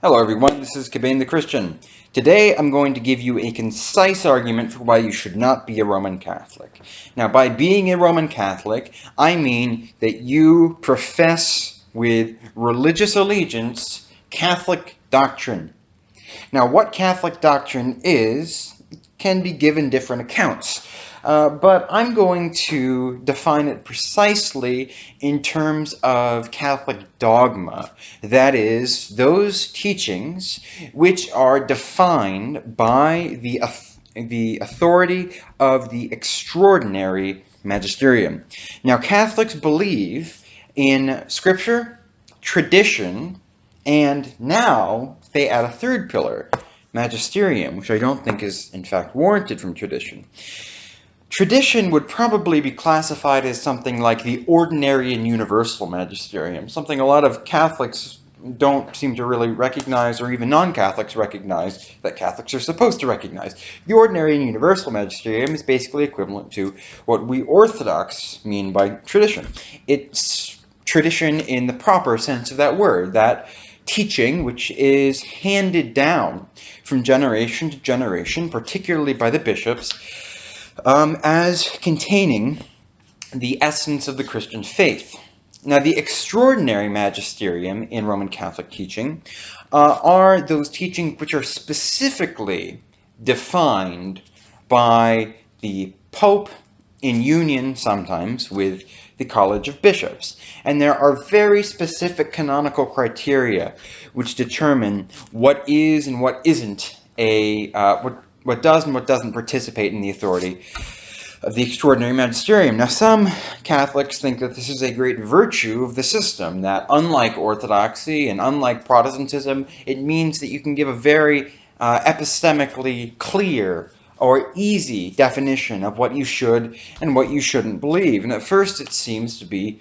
Hello everyone, this is Cabane the Christian. Today I'm going to give you a concise argument for why you should not be a Roman Catholic. Now, by being a Roman Catholic, I mean that you profess with religious allegiance Catholic doctrine. Now, what Catholic doctrine is can be given different accounts. But I'm going to define it precisely in terms of Catholic dogma. That is, those teachings which are defined by the authority of the extraordinary magisterium. Now, Catholics believe in Scripture, tradition, and now they add a third pillar, magisterium, which I don't think is in fact warranted from tradition. Tradition would probably be classified as something like the ordinary and universal magisterium, something a lot of Catholics don't seem to really recognize, or even non-Catholics recognize that Catholics are supposed to recognize. The ordinary and universal magisterium is basically equivalent to what we Orthodox mean by tradition. It's tradition in the proper sense of that word, that teaching which is handed down from generation to generation, particularly by the bishops, as containing the essence of the Christian faith. Now, the extraordinary magisterium in Roman Catholic teaching are those teachings which are specifically defined by the Pope in union sometimes with the College of Bishops. And there are very specific canonical criteria which determine what is and what isn't what does and what doesn't participate in the authority of the extraordinary magisterium. Now, some Catholics think that this is a great virtue of the system, that unlike Orthodoxy and unlike Protestantism, it means that you can give a very epistemically clear or easy definition of what you should and what you shouldn't believe. And at first it seems to be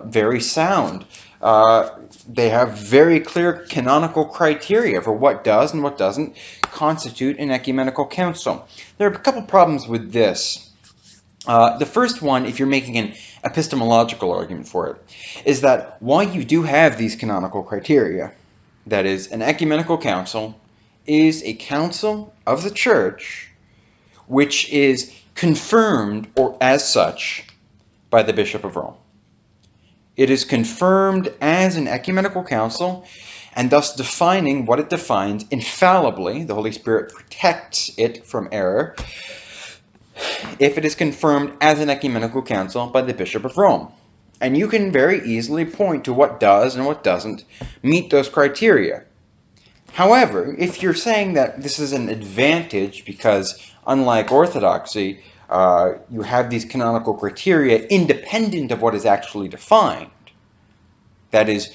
very sound. They have very clear canonical criteria for what does and what doesn't constitute an ecumenical council. There are a couple problems with this. The first one, if you're making an epistemological argument for it, is that while you do have these canonical criteria, that is, an ecumenical council is a council of the Church which is confirmed or as such by the Bishop of Rome. It is confirmed as an ecumenical council, and thus defining what it defines infallibly. The Holy Spirit protects it from error if it is confirmed as an ecumenical council by the Bishop of Rome. And you can very easily point to what does and what doesn't meet those criteria. However, if you're saying that this is an advantage because, unlike Orthodoxy, you have these canonical criteria independent of what is actually defined, that is,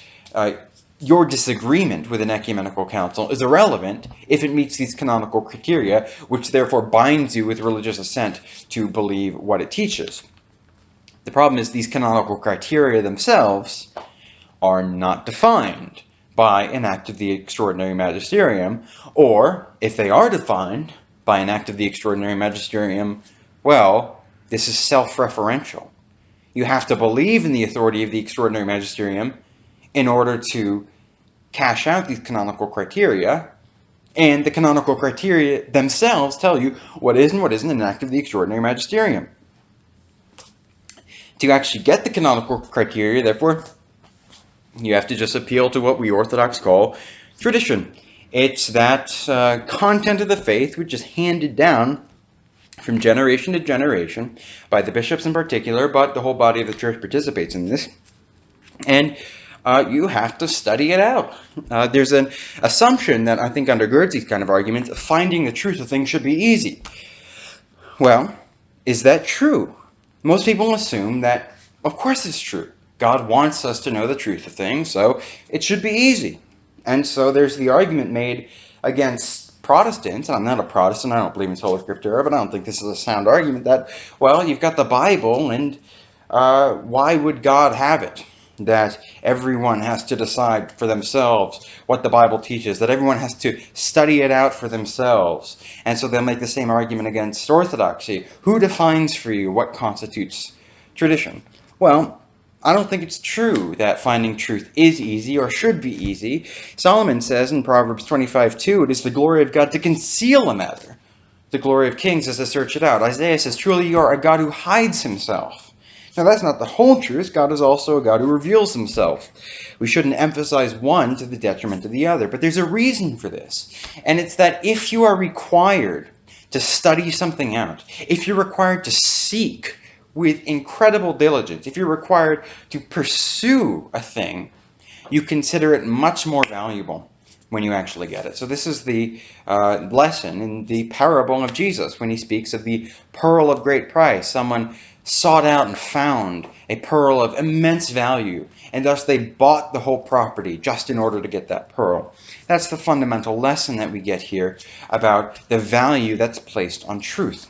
your disagreement with an ecumenical council is irrelevant if it meets these canonical criteria, which therefore binds you with religious assent to believe what it teaches. The problem is these canonical criteria themselves are not defined by an act of the extraordinary magisterium, or if they are defined by an act of the extraordinary magisterium, well, this is self-referential. You have to believe in the authority of the extraordinary magisterium in order to cash out these canonical criteria, and the canonical criteria themselves tell you what is and what isn't an act of the extraordinary magisterium. To actually get the canonical criteria, therefore, you have to just appeal to what we Orthodox call tradition. It's that content of the faith which is handed down from generation to generation by the bishops in particular, but the whole body of the church participates in this. And you have to study it out. There's an assumption that I think undergirds these kind of arguments of finding the truth of things should be easy. Well, is that true? Most people assume that, of course it's true. God wants us to know the truth of things, so it should be easy. And so there's the argument made against Protestants, and I'm not a Protestant, I don't believe in sola scriptura, but I don't think this is a sound argument, that, well, you've got the Bible, and why would God have it that everyone has to decide for themselves what the Bible teaches, that everyone has to study it out for themselves? And so they'll make the same argument against Orthodoxy. Who defines for you what constitutes tradition? Well, I don't think it's true that finding truth is easy or should be easy. Solomon says in Proverbs 25:2, it is the glory of God to conceal a matter. The glory of kings is to search it out. Isaiah says, truly you are a God who hides himself. Now that's not the whole truth. God is also a God who reveals himself. We shouldn't emphasize one to the detriment of the other. But there's a reason for this. And it's that if you are required to study something out, if you're required to seek with incredible diligence, if you're required to pursue a thing, you consider it much more valuable when you actually get it. So this is the lesson in the parable of Jesus when he speaks of the pearl of great price. Someone sought out and found a pearl of immense value, and thus they bought the whole property just in order to get that pearl. That's the fundamental lesson that we get here about the value that's placed on truth.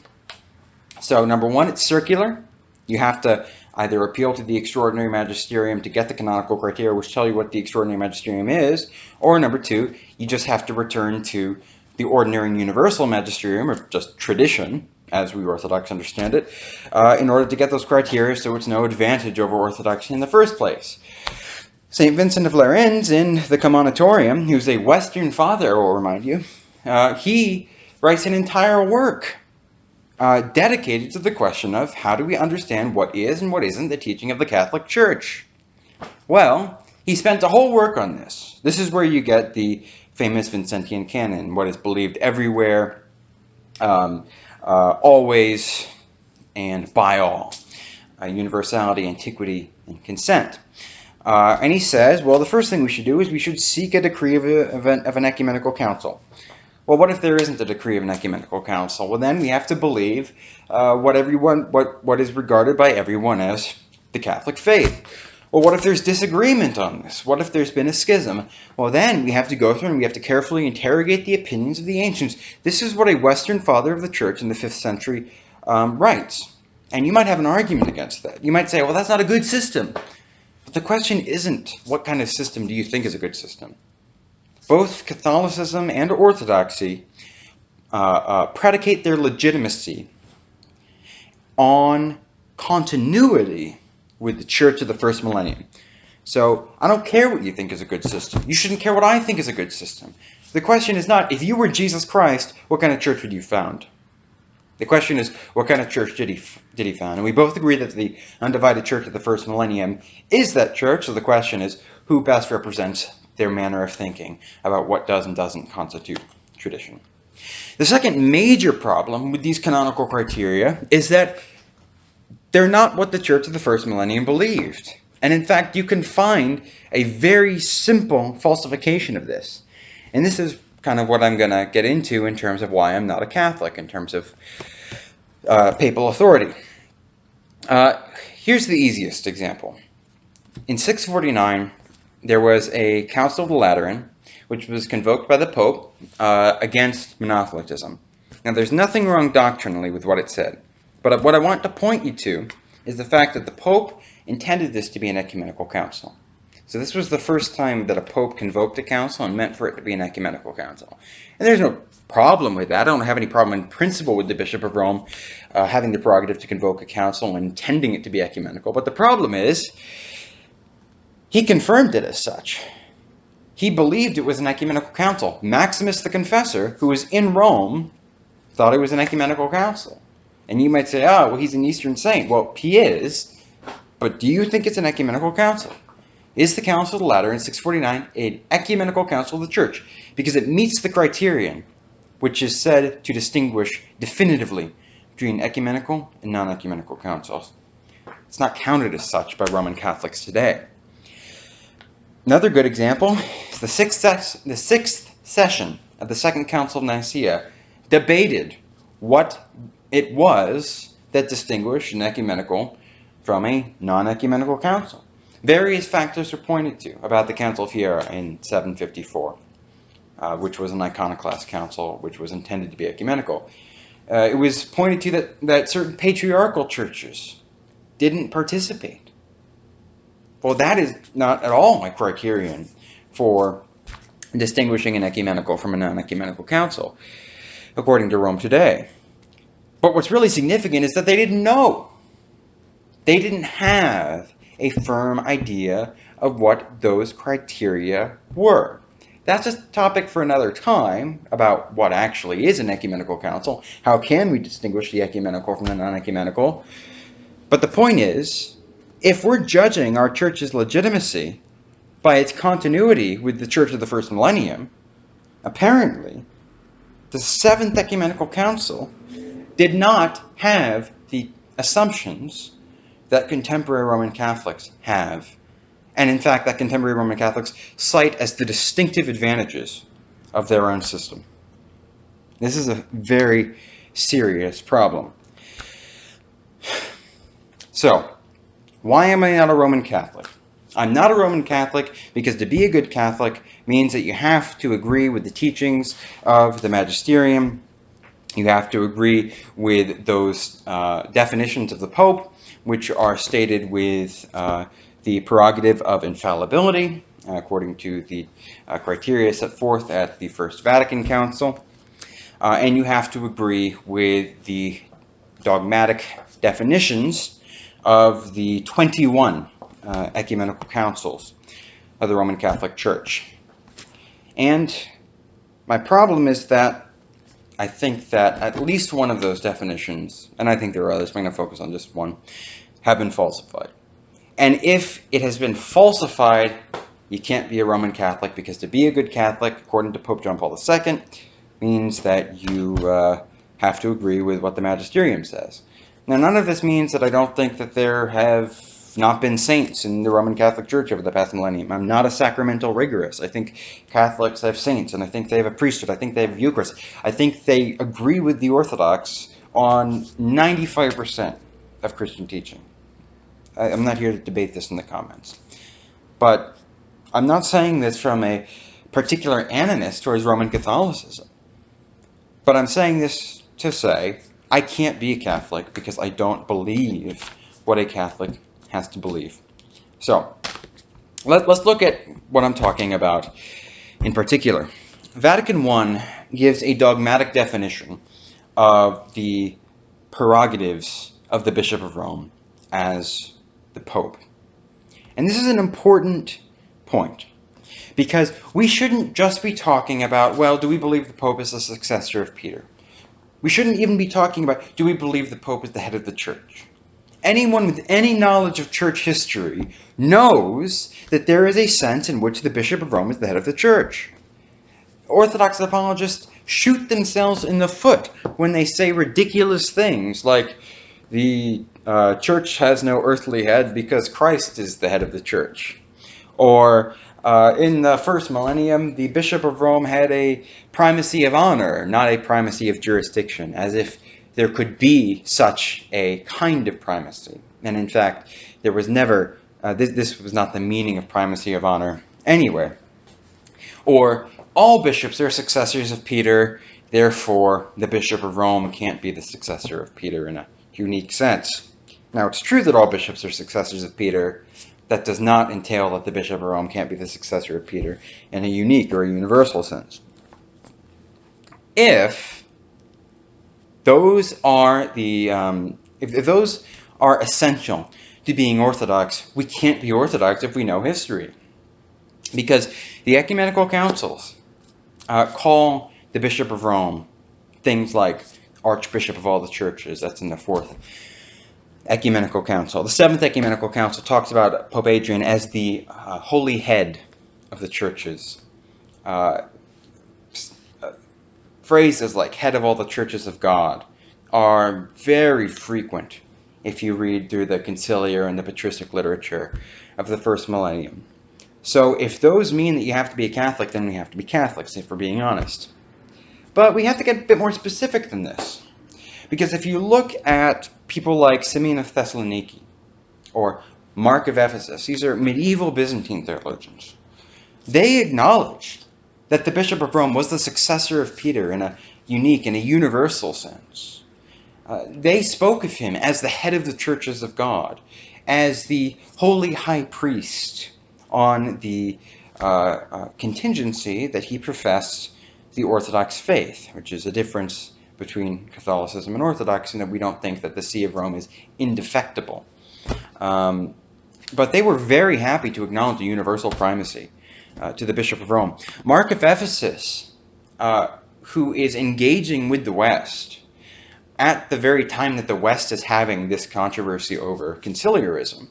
So number one, it's circular. You have to either appeal to the extraordinary magisterium to get the canonical criteria, which tell you what the extraordinary magisterium is, or number two, you just have to return to the ordinary and universal magisterium, or just tradition, as we Orthodox understand it, in order to get those criteria, so it's no advantage over orthodoxy in the first place. St. Vincent of Lerins, in the Commonitorium, who's a Western father, I will remind you, he writes an entire work dedicated to the question of how do we understand what is and what isn't the teaching of the Catholic Church. Well, he spent a whole work on this. This is where you get the famous Vincentian canon, what is believed everywhere, always, and by all. Universality, antiquity, and consent. And he says, well, the first thing we should do is we should seek a decree of an ecumenical council. Well, what if there isn't a decree of an ecumenical council? Well, then we have to believe what is regarded by everyone as the Catholic faith. Well, what if there's disagreement on this? What if there's been a schism? Well, then we have to go through and we have to carefully interrogate the opinions of the ancients. This is what a Western father of the Church in the 5th century writes. And you might have an argument against that. You might say, well, that's not a good system. But the question isn't, what kind of system do you think is a good system? Both Catholicism and Orthodoxy predicate their legitimacy on continuity with the Church of the first millennium. So I don't care what you think is a good system. You shouldn't care what I think is a good system. The question is not, if you were Jesus Christ, what kind of church would you found? The question is, what kind of church did he found? And we both agree that the undivided Church of the first millennium is that church. So the question is, who best represents their manner of thinking about what does and doesn't constitute tradition. The second major problem with these canonical criteria is that they're not what the Church of the first millennium believed. And in fact, you can find a very simple falsification of this. And this is kind of what I'm going to get into in terms of why I'm not a Catholic, in terms of papal authority. Here's the easiest example. In 649, there was a Council of the Lateran, which was convoked by the Pope against monothelitism. Now, there's nothing wrong doctrinally with what it said, but what I want to point you to is the fact that the Pope intended this to be an ecumenical council. So this was the first time that a Pope convoked a council and meant for it to be an ecumenical council. And there's no problem with that. I don't have any problem in principle with the Bishop of Rome having the prerogative to convoke a council and intending it to be ecumenical. But the problem is, he confirmed it as such. He believed it was an ecumenical council. Maximus the Confessor, who was in Rome, thought it was an ecumenical council. And you might say, oh, well, he's an Eastern saint. Well, he is. But do you think it's an ecumenical council? Is the Council of the Lateran in 649 an ecumenical council of the Church? Because it meets the criterion, which is said to distinguish definitively between ecumenical and non-ecumenical councils. It's not counted as such by Roman Catholics today. Another good example is the sixth session of the Second Council of Nicaea debated what it was that distinguished an ecumenical from a non-ecumenical council. Various factors were pointed to about the Council of Hiera in 754, which was an iconoclast council, which was intended to be ecumenical. It was pointed to that certain patriarchal churches didn't participate. Well, that is not at all my criterion for distinguishing an ecumenical from a non-ecumenical council, according to Rome today. But what's really significant is that they didn't know. They didn't have a firm idea of what those criteria were. That's a topic for another time about what actually is an ecumenical council. How can we distinguish the ecumenical from the non-ecumenical? But the point is, if we're judging our church's legitimacy by its continuity with the church of the first millennium, apparently the Seventh Ecumenical Council did not have the assumptions that contemporary Roman Catholics have, and in fact that contemporary Roman Catholics cite as the distinctive advantages of their own system. This is a very serious problem. So, why am I not a Roman Catholic? I'm not a Roman Catholic because to be a good Catholic means that you have to agree with the teachings of the magisterium. You have to agree with those definitions of the Pope, which are stated with the prerogative of infallibility, according to the criteria set forth at the First Vatican Council. And you have to agree with the dogmatic definitions of the 21 ecumenical councils of the Roman Catholic Church. And my problem is that I think that at least one of those definitions, and I think there are others, I'm going to focus on just one, have been falsified. And if it has been falsified, you can't be a Roman Catholic, because to be a good Catholic, according to Pope John Paul II, means that you have to agree with what the magisterium says. Now, none of this means that I don't think that there have not been saints in the Roman Catholic Church over the past millennium. I'm not a sacramental rigorist. I think Catholics have saints, and I think they have a priesthood. I think they have Eucharist. I think they agree with the Orthodox on 95% of Christian teaching. I'm not here to debate this in the comments. But I'm not saying this from a particular animus towards Roman Catholicism. But I'm saying this to say I can't be a Catholic because I don't believe what a Catholic has to believe. So, let's look at what I'm talking about in particular. Vatican I gives a dogmatic definition of the prerogatives of the Bishop of Rome as the Pope. And this is an important point, because we shouldn't just be talking about, well, do we believe the Pope is the successor of Peter? We shouldn't even be talking about, do we believe the Pope is the head of the Church? Anyone with any knowledge of church history knows that there is a sense in which the Bishop of Rome is the head of the Church. Orthodox apologists shoot themselves in the foot when they say ridiculous things like the Church has no earthly head because Christ is the head of the Church. Or in the first millennium, the Bishop of Rome had a primacy of honor, not a primacy of jurisdiction, as if there could be such a kind of primacy. And in fact, there was never, this was not the meaning of primacy of honor anywhere. Or, all bishops are successors of Peter, therefore the Bishop of Rome can't be the successor of Peter in a unique sense. Now, it's true that all bishops are successors of Peter. That does not entail that the Bishop of Rome can't be the successor of Peter in a unique or a universal sense. If those are if those are essential to being Orthodox, we can't be Orthodox if we know history. Because the ecumenical councils call the Bishop of Rome things like Archbishop of all the churches. That's in the Fourth Ecumenical Council. The Seventh Ecumenical Council talks about Pope Adrian as the holy head of the churches. Phrases like head of all the churches of God are very frequent if you read through the conciliar and the patristic literature of the first millennium. So if those mean that you have to be a Catholic, then we have to be Catholics, if we're being honest. But we have to get a bit more specific than this. Because if you look at people like Simeon of Thessaloniki or Mark of Ephesus, these are medieval Byzantine theologians, they acknowledged that the Bishop of Rome was the successor of Peter in a unique and a universal sense. They spoke of him as the head of the churches of God, as the holy high priest on the contingency that he professed the Orthodox faith, which is a difference between Catholicism and Orthodoxy, and that we don't think that the See of Rome is indefectible. But they were very happy to acknowledge a universal primacy to the Bishop of Rome. Mark of Ephesus, who is engaging with the West at the very time that the West is having this controversy over conciliarism,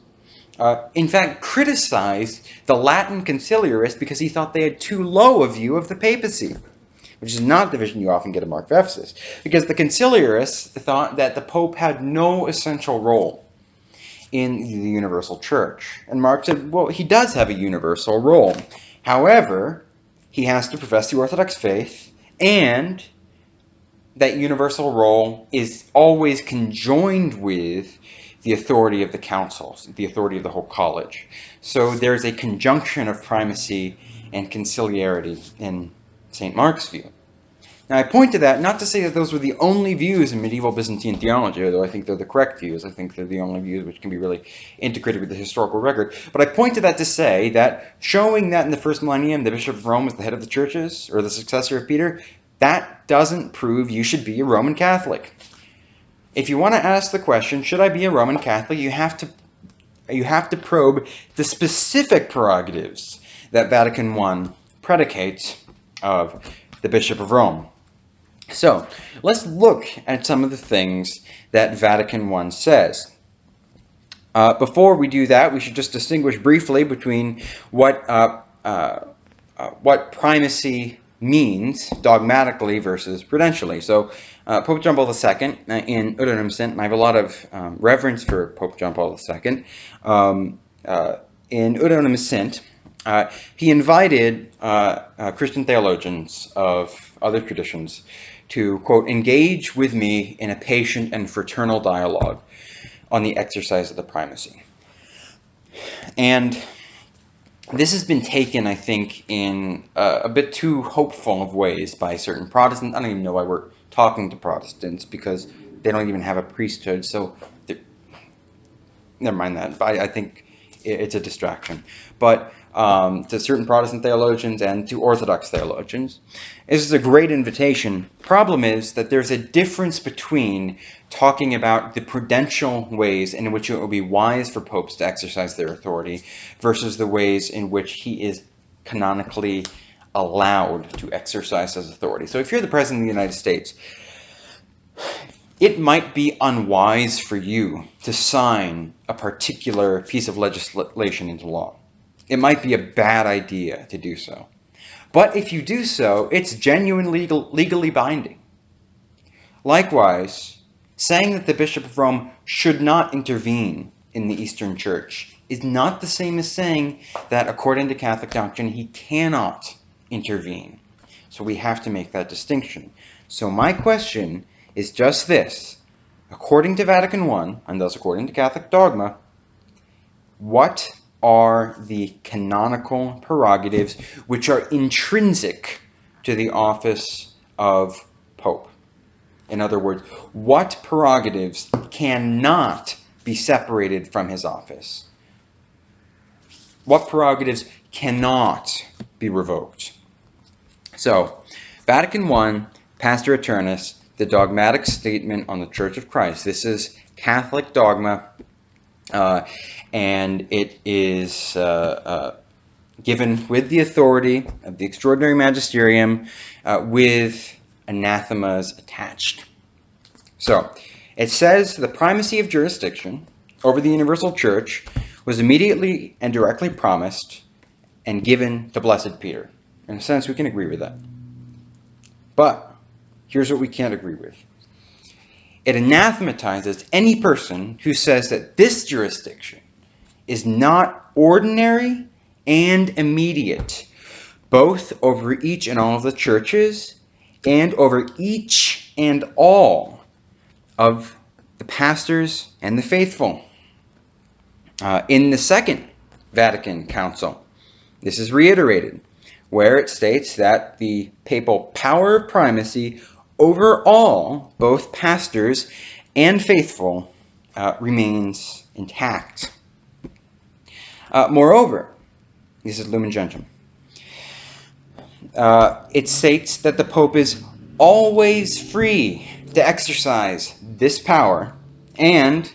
in fact criticized the Latin conciliarists because he thought they had too low a view of the papacy, which is not the vision you often get of Mark of Ephesus, because the conciliarists thought that the Pope had no essential role in the universal church. And Mark said, well, he does have a universal role. However, he has to profess the Orthodox faith, and that universal role is always conjoined with the authority of the councils, the authority of the whole college. So there's a conjunction of primacy and conciliarity in St. Mark's view. Now, I point to that not to say that those were the only views in medieval Byzantine theology, although I think they're the correct views. I think they're the only views which can be really integrated with the historical record. But I point to that to say that showing that in the first millennium the Bishop of Rome was the head of the churches, or the successor of Peter, that doesn't prove you should be a Roman Catholic. If you want to ask the question, should I be a Roman Catholic, you have to probe the specific prerogatives that Vatican I predicates of the Bishop of Rome. So, let's look at some of the things that Vatican I says. Before we do that, we should just distinguish briefly between what primacy means dogmatically versus prudentially. So, Pope John Paul II in Ut Sint, and I have a lot of reverence for Pope John Paul II, in Ut Sint, he invited Christian theologians of other traditions to, quote, engage with me in a patient and fraternal dialogue on the exercise of the primacy. And this has been taken, I think, in a bit too hopeful of ways by certain Protestants. I don't even know why we're talking to Protestants, because they don't even have a priesthood, so never mind that. But I think it's a distraction. But to certain Protestant theologians and to Orthodox theologians, this is a great invitation. Problem is that there's a difference between talking about the prudential ways in which it will be wise for popes to exercise their authority versus the ways in which he is canonically allowed to exercise his authority. So if you're the President of the United States, it might be unwise for you to sign a particular piece of legislation into law. It might be a bad idea to do so. But if you do so, it's genuinely legally binding. Likewise, saying that the Bishop of Rome should not intervene in the Eastern Church is not the same as saying that, according to Catholic doctrine, he cannot intervene. So we have to make that distinction. So my question is just this. According to Vatican I, and thus according to Catholic dogma, what are the canonical prerogatives which are intrinsic to the office of Pope? In other words, what prerogatives cannot be separated from his office? What prerogatives cannot be revoked? So, Vatican I, Pastor Eternus, the dogmatic statement on the Church of Christ. This is Catholic dogma, and it is given with the authority of the extraordinary magisterium, with anathemas attached. So, it says the primacy of jurisdiction over the universal church was immediately and directly promised and given to Blessed Peter. In a sense, we can agree with that. But here's what we can't agree with. It anathematizes any person who says that this jurisdiction is not ordinary and immediate, both over each and all of the churches and over each and all of the pastors and the faithful. In the Second Vatican Council, this is reiterated, where it states that the papal power of primacy over all, both pastors and faithful, remains intact. Moreover, this is Lumen Gentium, it states that the Pope is always free to exercise this power, and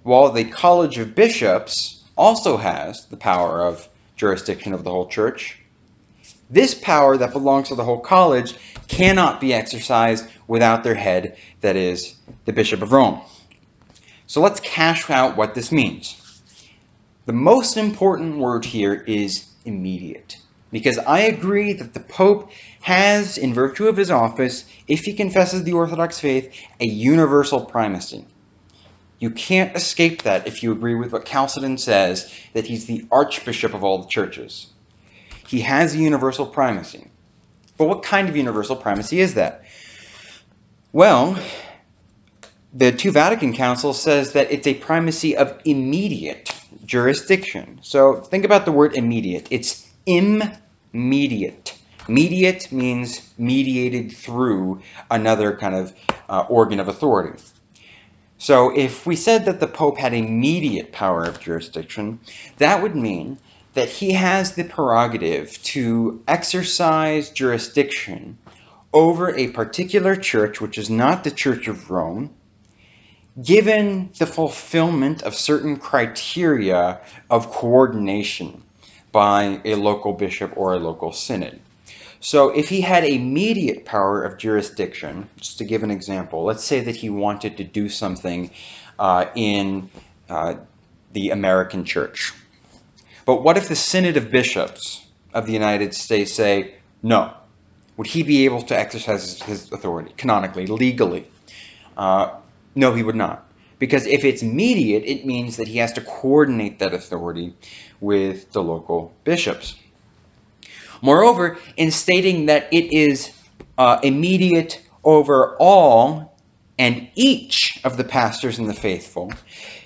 while the College of Bishops also has the power of jurisdiction of the whole church. This power that belongs to the whole college cannot be exercised without their head, that is, the Bishop of Rome. So let's cash out what this means. The most important word here is immediate, because I agree that the Pope has, in virtue of his office, if he confesses the Orthodox faith, a universal primacy. You can't escape that if you agree with what Chalcedon says, that he's the archbishop of all the churches. He has a universal primacy. But what kind of universal primacy is that? Well, the two Vatican Councils says that it's a primacy of immediate jurisdiction. So think about the word immediate. It's immediate. Mediate means mediated through another kind of organ of authority. So if we said that the Pope had immediate power of jurisdiction, that would mean that he has the prerogative to exercise jurisdiction over a particular church, which is not the Church of Rome, given the fulfillment of certain criteria of coordination by a local bishop or a local synod. So if he had immediate power of jurisdiction, just to give an example, let's say that he wanted to do something in the American church. But what if the Synod of Bishops of the United States say no? Would he be able to exercise his authority canonically, legally? No, he would not. Because if it's immediate, it means that he has to coordinate that authority with the local bishops. Moreover, in stating that it is immediate over all and each of the pastors and the faithful,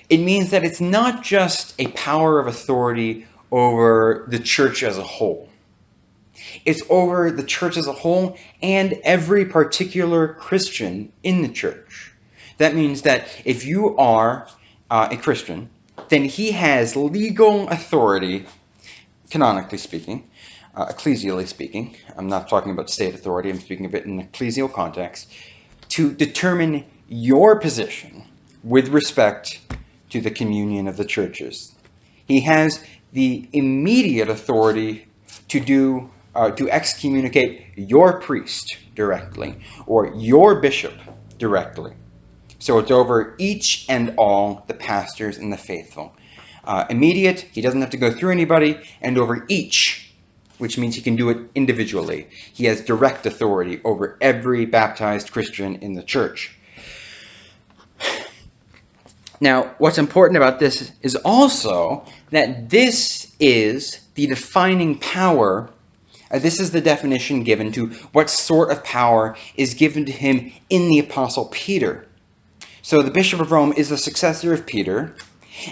it means that it's not just a power of authority over the church as a whole. It's over the church as a whole and every particular Christian in the church. That means that if you are a Christian, then he has legal authority, canonically speaking, ecclesially speaking. I'm not talking about state authority, I'm speaking of it in an ecclesial context, to determine your position with respect to the communion of the churches. He has the immediate authority to excommunicate your priest directly or your bishop directly. So it's over each and all the pastors and the faithful. Immediate, he doesn't have to go through anybody, and over each, which means he can do it individually. He has direct authority over every baptized Christian in the church. Now, what's important about this is also that this is the defining power. This is the definition given to what sort of power is given to him in the Apostle Peter. So the Bishop of Rome is the successor of Peter,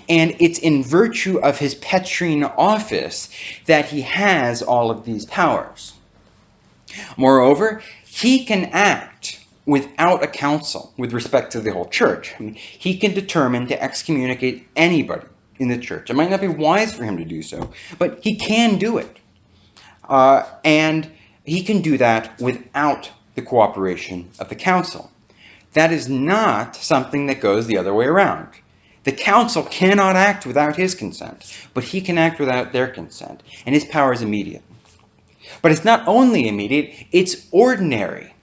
and it's in virtue of his Petrine office that he has all of these powers. Moreover, he can act without a council with respect to the whole church. I mean, he can determine to excommunicate anybody in the church. It might not be wise for him to do so, but he can do it. And he can do that without the cooperation of the council. That is not something that goes the other way around. The council cannot act without his consent, but he can act without their consent, and his power is immediate. But it's not only immediate, it's ordinary.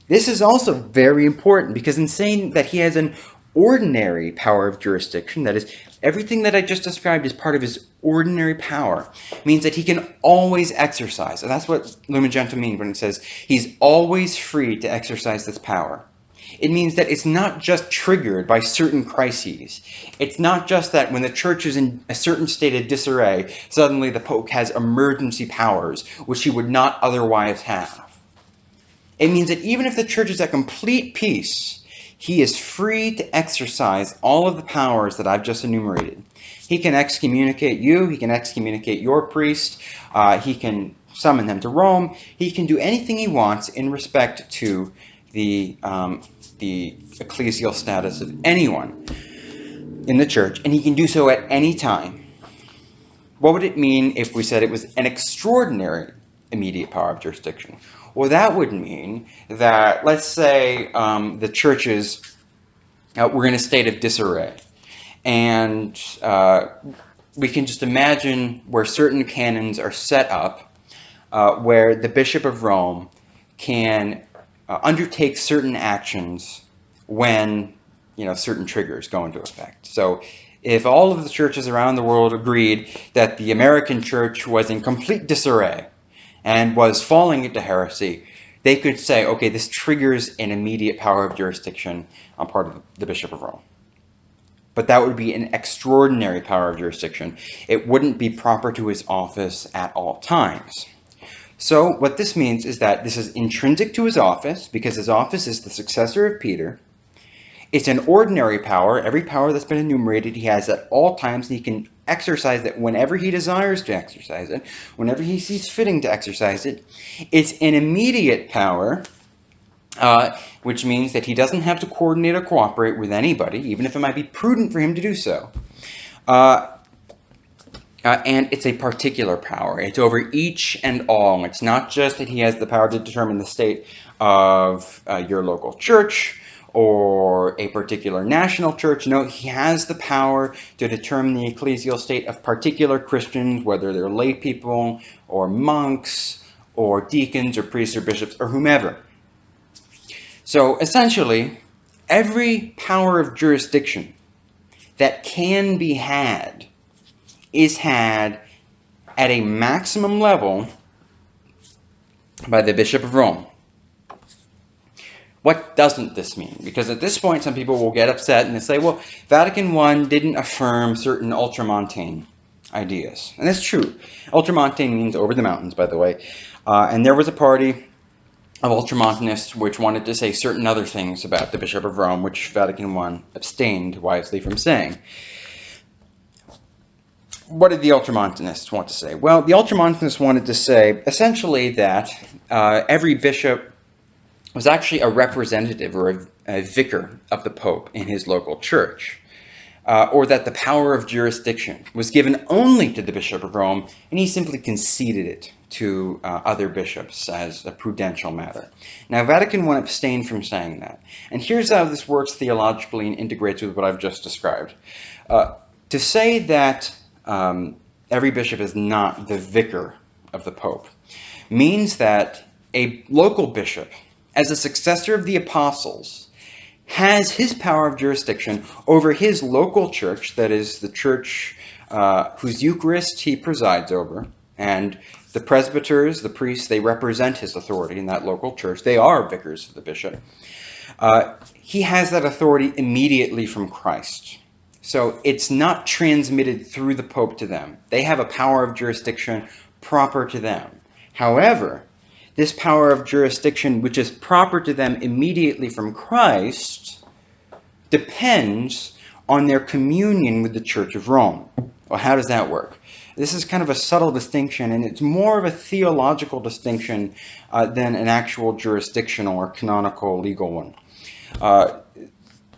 This is also very important, because in saying that he has an ordinary power of jurisdiction, that is, everything that I just described is part of his ordinary power, means that he can always exercise. And that's what Lumen Gentium means when it says he's always free to exercise this power. It means that it's not just triggered by certain crises. It's not just that when the church is in a certain state of disarray, suddenly the Pope has emergency powers, which he would not otherwise have. It means that even if the church is at complete peace, he is free to exercise all of the powers that I've just enumerated. He can excommunicate you, he can excommunicate your priest, he can summon them to Rome, he can do anything he wants in respect to the ecclesial status of anyone in the church, and he can do so at any time. What would it mean if we said it was an extraordinary immediate power of jurisdiction? Well, that would mean that, let's say, the churches were in a state of disarray, and we can just imagine where certain canons are set up, where the Bishop of Rome can undertake certain actions when, certain triggers go into effect. So if all of the churches around the world agreed that the American church was in complete disarray and was falling into heresy, they could say, okay, this triggers an immediate power of jurisdiction on part of the Bishop of Rome. But that would be an extraordinary power of jurisdiction. It wouldn't be proper to his office at all times. So what this means is that this is intrinsic to his office, because his office is the successor of Peter. It's an ordinary power. Every power that's been enumerated he has at all times, and he can exercise it whenever he desires to exercise it, whenever he sees fitting to exercise it. It's an immediate power, which means that he doesn't have to coordinate or cooperate with anybody, even if it might be prudent for him to do so. And it's a particular power. It's over each and all. It's not just that he has the power to determine the state of your local church or a particular national church. No, he has the power to determine the ecclesial state of particular Christians, whether they're lay people or monks or deacons or priests or bishops or whomever. So essentially, every power of jurisdiction that can be had is had at a maximum level by the Bishop of Rome. What doesn't this mean? Because at this point, some people will get upset and they say, well, Vatican I didn't affirm certain ultramontane ideas. And that's true. Ultramontane means over the mountains, by the way. And there was a party of ultramontanists which wanted to say certain other things about the Bishop of Rome, which Vatican I abstained wisely from saying. What did the Ultramontanists want to say? Well, the Ultramontanists wanted to say essentially that every bishop was actually a representative or a vicar of the Pope in his local church, or that the power of jurisdiction was given only to the Bishop of Rome, and he simply conceded it to other bishops as a prudential matter. Now, Vatican I abstained from saying that. And here's how this works theologically and integrates with what I've just described. To say that every bishop is not the vicar of the Pope means that a local bishop, as a successor of the apostles, has his power of jurisdiction over his local church, that is the church whose Eucharist he presides over, and the presbyters, the priests, they represent his authority in that local church. They are vicars of the bishop. He has that authority immediately from Christ. So it's not transmitted through the Pope to them. They have a power of jurisdiction proper to them. However, this power of jurisdiction, which is proper to them immediately from Christ, depends on their communion with the Church of Rome. Well, how does that work? This is kind of a subtle distinction, and it's more of a theological distinction than an actual jurisdictional or canonical legal one.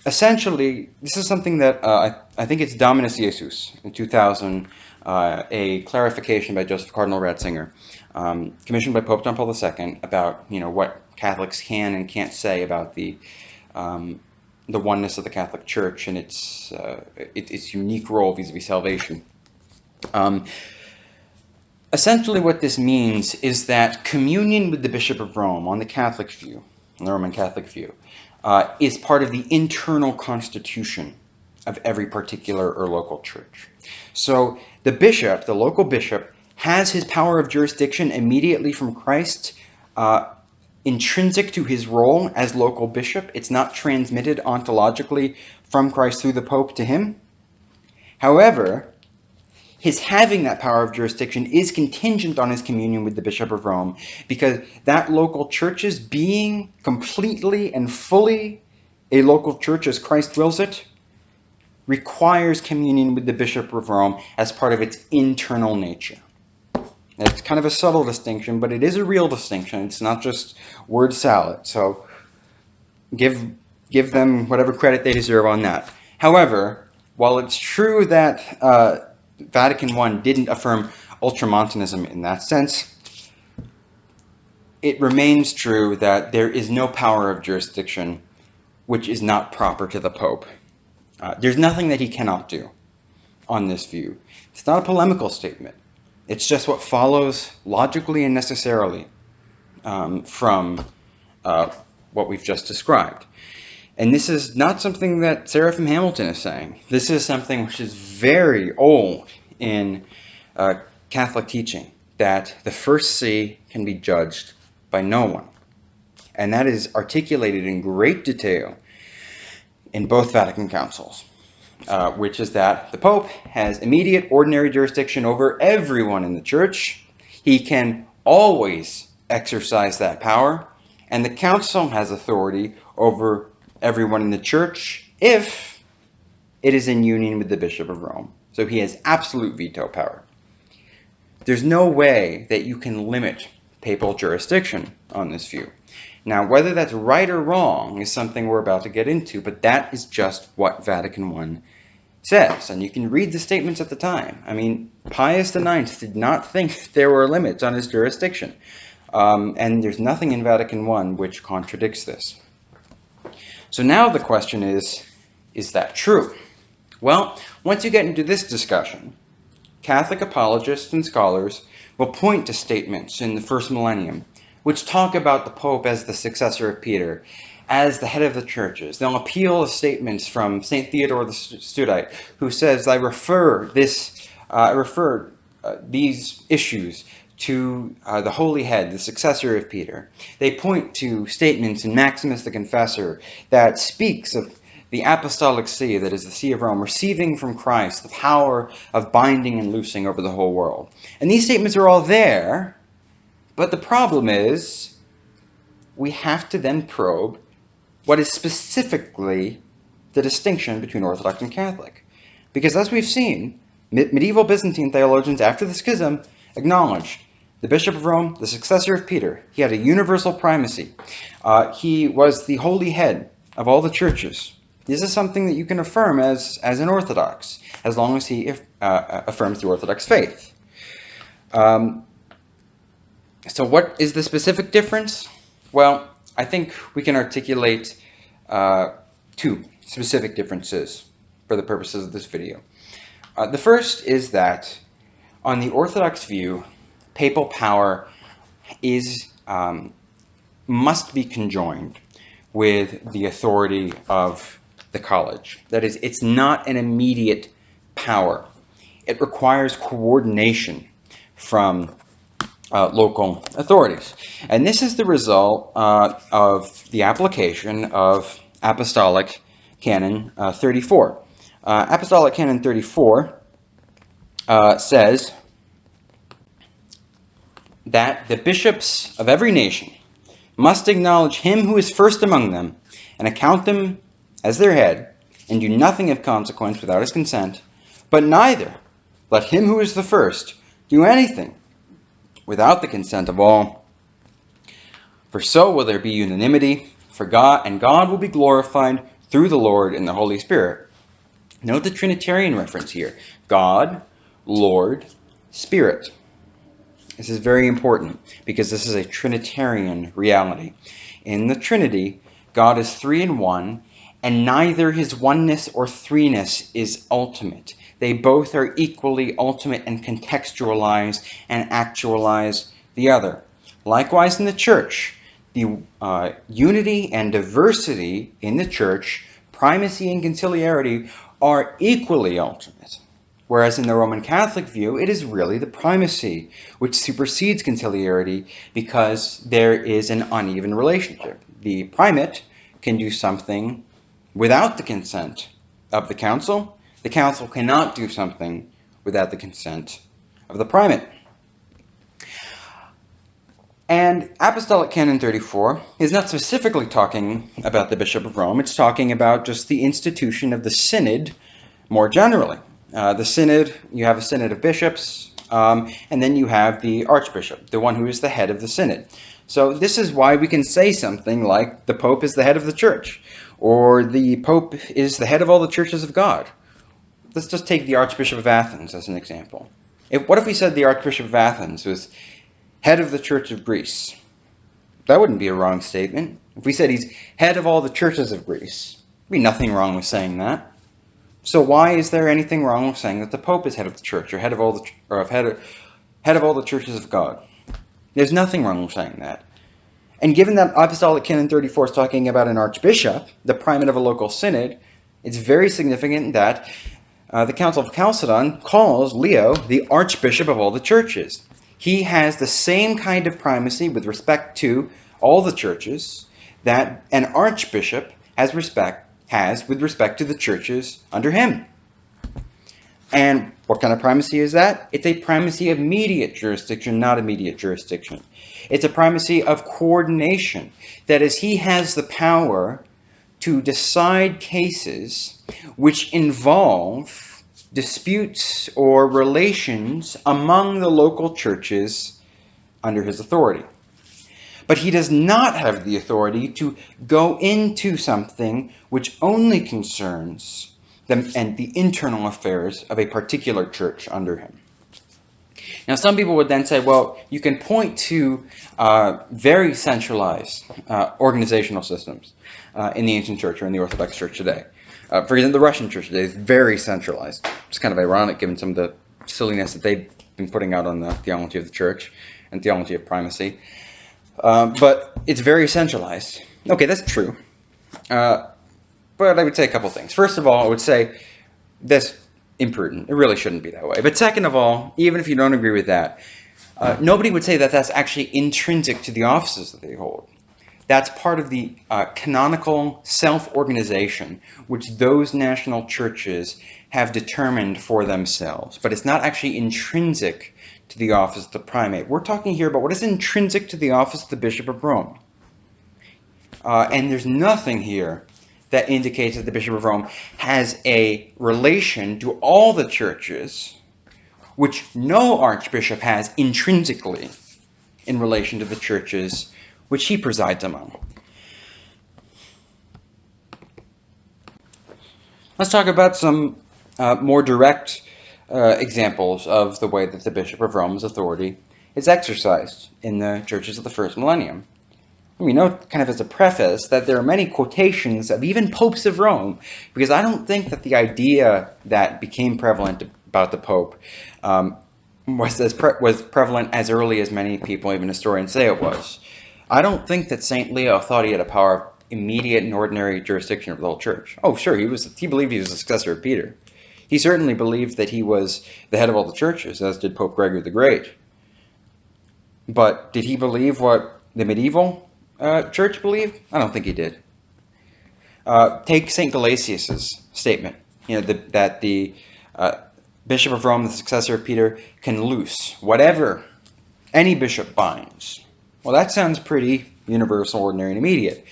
Essentially, this is something that I think it's Dominus Jesus in 2000, a clarification by Joseph Cardinal Ratzinger, commissioned by Pope John Paul II about what Catholics can and can't say about the oneness of the Catholic Church and its unique role vis-a-vis salvation. Essentially, what this means is that communion with the Bishop of Rome on the Catholic view, on the Roman Catholic view, is part of the internal constitution of every particular or local church. So the bishop, the local bishop, has his power of jurisdiction immediately from Christ, intrinsic to his role as local bishop. It's not transmitted ontologically from Christ through the Pope to him. However, his having that power of jurisdiction is contingent on his communion with the Bishop of Rome, because that local church's being completely and fully a local church as Christ wills it requires communion with the Bishop of Rome as part of its internal nature. It's kind of a subtle distinction, but it is a real distinction. It's not just word salad. So give them whatever credit they deserve on that. However, while it's true that Vatican I didn't affirm Ultramontanism in that sense, it remains true that there is no power of jurisdiction which is not proper to the Pope. There's nothing that he cannot do. on this view. It's not a polemical statement. It's just what follows logically and necessarily from what we've just described. And this is not something that Seraphim Hamilton is saying. This is something which is very old in Catholic teaching, that the first see can be judged by no one. And that is articulated in great detail in both Vatican councils, which is that the Pope has immediate ordinary jurisdiction over everyone in the Church. He can always exercise that power, and the Council has authority over everyone in the Church if it is in union with the Bishop of Rome. So he has absolute veto power. There's no way that you can limit papal jurisdiction on this view. Now, whether that's right or wrong is something we're about to get into, but that is just what Vatican I says. And you can read the statements at the time. I mean, Pius IX did not think there were limits on his jurisdiction. And there's nothing in Vatican I which contradicts this. So now the question is that true? Well, once you get into this discussion, Catholic apologists and scholars will point to statements in the first millennium which talk about the Pope as the successor of Peter, as the head of the churches. They'll appeal to statements from St. Theodore the Studite, who says, I refer these issues to the Holy Head, the successor of Peter. They point to statements in Maximus the Confessor that speaks of the Apostolic See, that is the See of Rome, receiving from Christ the power of binding and loosing over the whole world. And these statements are all there, but the problem is we have to then probe what is specifically the distinction between Orthodox and Catholic. Because as we've seen, medieval Byzantine theologians after the schism acknowledged the Bishop of Rome, the successor of Peter. He had a universal primacy. He was the holy head of all the churches. This is something that you can affirm as an Orthodox, as long as he affirms the Orthodox faith. So what is the specific difference? Well, I think we can articulate two specific differences for the purposes of this video. The first is that on the Orthodox view, papal power must be conjoined with the authority of the college. That is, it's not an immediate power. It requires coordination from local authorities. And this is the result of the application of Apostolic Canon 34. Apostolic Canon 34 says that the bishops of every nation must acknowledge him who is first among them and account them as their head, and do nothing of consequence without his consent, but neither let him who is the first do anything without the consent of all. For so will there be unanimity for God, and God will be glorified through the Lord in the Holy Spirit. Note the Trinitarian reference here. God, Lord, Spirit. This is very important because this is a Trinitarian reality. In the Trinity, God is three in one, and neither his oneness or threeness is ultimate. They both are equally ultimate and contextualize and actualize the other. Likewise in the Church, the unity and diversity in the Church, primacy and conciliarity, are equally ultimate. Whereas in the Roman Catholic view, it is really the primacy which supersedes conciliarity because there is an uneven relationship. The primate can do something without the consent of the council. The council cannot do something without the consent of the primate. And Apostolic Canon 34 is not specifically talking about the Bishop of Rome. It's talking about just the institution of the synod more generally. The synod, you have a synod of bishops, and then you have the archbishop, the one who is the head of the synod. So this is why we can say something like the Pope is the head of the church, or the Pope is the head of all the churches of God. Let's just take the Archbishop of Athens as an example. What if we said the Archbishop of Athens was head of the Church of Greece? That wouldn't be a wrong statement. If we said he's head of all the churches of Greece, there'd be nothing wrong with saying that. So why is there anything wrong with saying that the Pope is head of the Church, or head of all the churches of God? There's nothing wrong with saying that. And given that Apostolic Canon 34 is talking about an archbishop, the primate of a local synod, it's very significant that the Council of Chalcedon calls Leo the archbishop of all the churches. He has the same kind of primacy with respect to all the churches that an archbishop has with respect to the churches under him. And what kind of primacy is that? It's a primacy of mediate jurisdiction, not immediate jurisdiction. It's a primacy of coordination. That is, he has the power to decide cases which involve disputes or relations among the local churches under his authority. But he does not have the authority to go into something which only concerns them and the internal affairs of a particular church under him. Now, some people would then say, well, you can point to very centralized organizational systems in the ancient church or in the Orthodox Church today. For example, the Russian church today is very centralized. It's kind of ironic given some of the silliness that they've been putting out on the theology of the church and theology of primacy. But it's very centralized. Okay, that's true. But I would say a couple things. First of all, I would say that's imprudent. It really shouldn't be that way. But second of all, even if you don't agree with that, nobody would say that that's actually intrinsic to the offices that they hold. That's part of the canonical self-organization which those national churches have determined for themselves. But it's not actually intrinsic to the office of the primate. We're talking here about what is intrinsic to the office of the Bishop of Rome. And there's nothing here that indicates that the Bishop of Rome has a relation to all the churches which no archbishop has intrinsically in relation to the churches which he presides among. Let's talk about some more direct examples of the way that the Bishop of Rome's authority is exercised in the churches of the first millennium. We know, kind of as a preface, that there are many quotations of even popes of Rome, because I don't think that the idea that became prevalent about the Pope was prevalent as early as many people, even historians, say it was. I don't think that St. Leo thought he had a power of immediate and ordinary jurisdiction over the whole church. Oh, sure, he believed he was the successor of Peter. He certainly believed that he was the head of all the churches, as did Pope Gregory the Great. But did he believe what the medieval church believed? I don't think he did. Take St. Gelasius' statement, that the Bishop of Rome, the successor of Peter, can loose whatever any bishop binds. Well, that sounds pretty universal, ordinary, and immediate.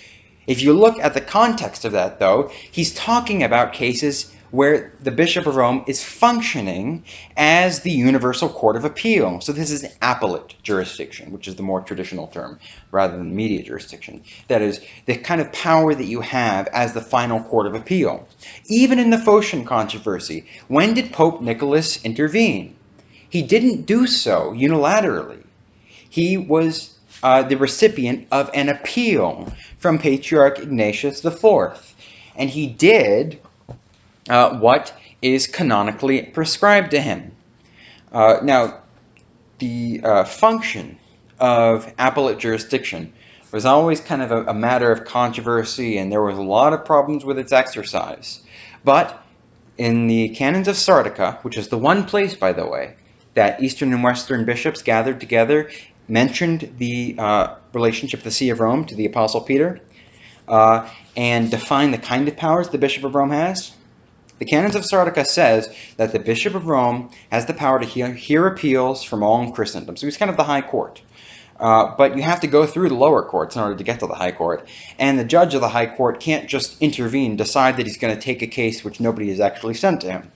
If you look at the context of that, though, he's talking about cases where the Bishop of Rome is functioning as the universal court of appeal. So this is an appellate jurisdiction, which is the more traditional term, rather than immediate jurisdiction. That is, the kind of power that you have as the final court of appeal. Even in the Phocian controversy, when did Pope Nicholas intervene? He didn't do so unilaterally. He was the recipient of an appeal from Patriarch Ignatius IV. And he did what is canonically prescribed to him. Now, the function of appellate jurisdiction was always kind of a matter of controversy, and there was a lot of problems with its exercise. But in the Canons of Sardica, which is the one place, by the way, that Eastern and Western bishops gathered together, mentioned the relationship of the See of Rome to the Apostle Peter, and defined the kind of powers the Bishop of Rome has. The Canons of Sardica says that the Bishop of Rome has the power to hear appeals from all in Christendom. So he's kind of the high court. But you have to go through the lower courts in order to get to the high court. And the judge of the high court can't just intervene, decide that he's going to take a case which nobody has actually sent to him.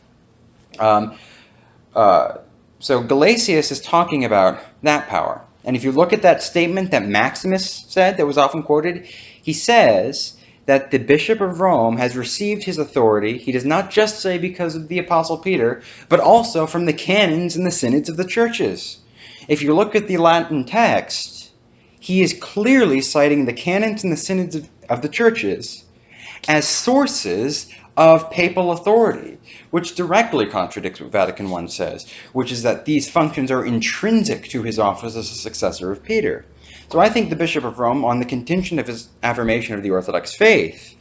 So Gelasius is talking about that power. And if you look at that statement that Maximus said that was often quoted, he says that the Bishop of Rome has received his authority, he does not just say because of the Apostle Peter, but also from the canons and the synods of the churches. If you look at the Latin text, he is clearly citing the canons and the synods of the churches as sources of papal authority, which directly contradicts what Vatican I says, which is that these functions are intrinsic to his office as a successor of Peter. So I think the Bishop of Rome, on the contention of his affirmation of the Orthodox faith,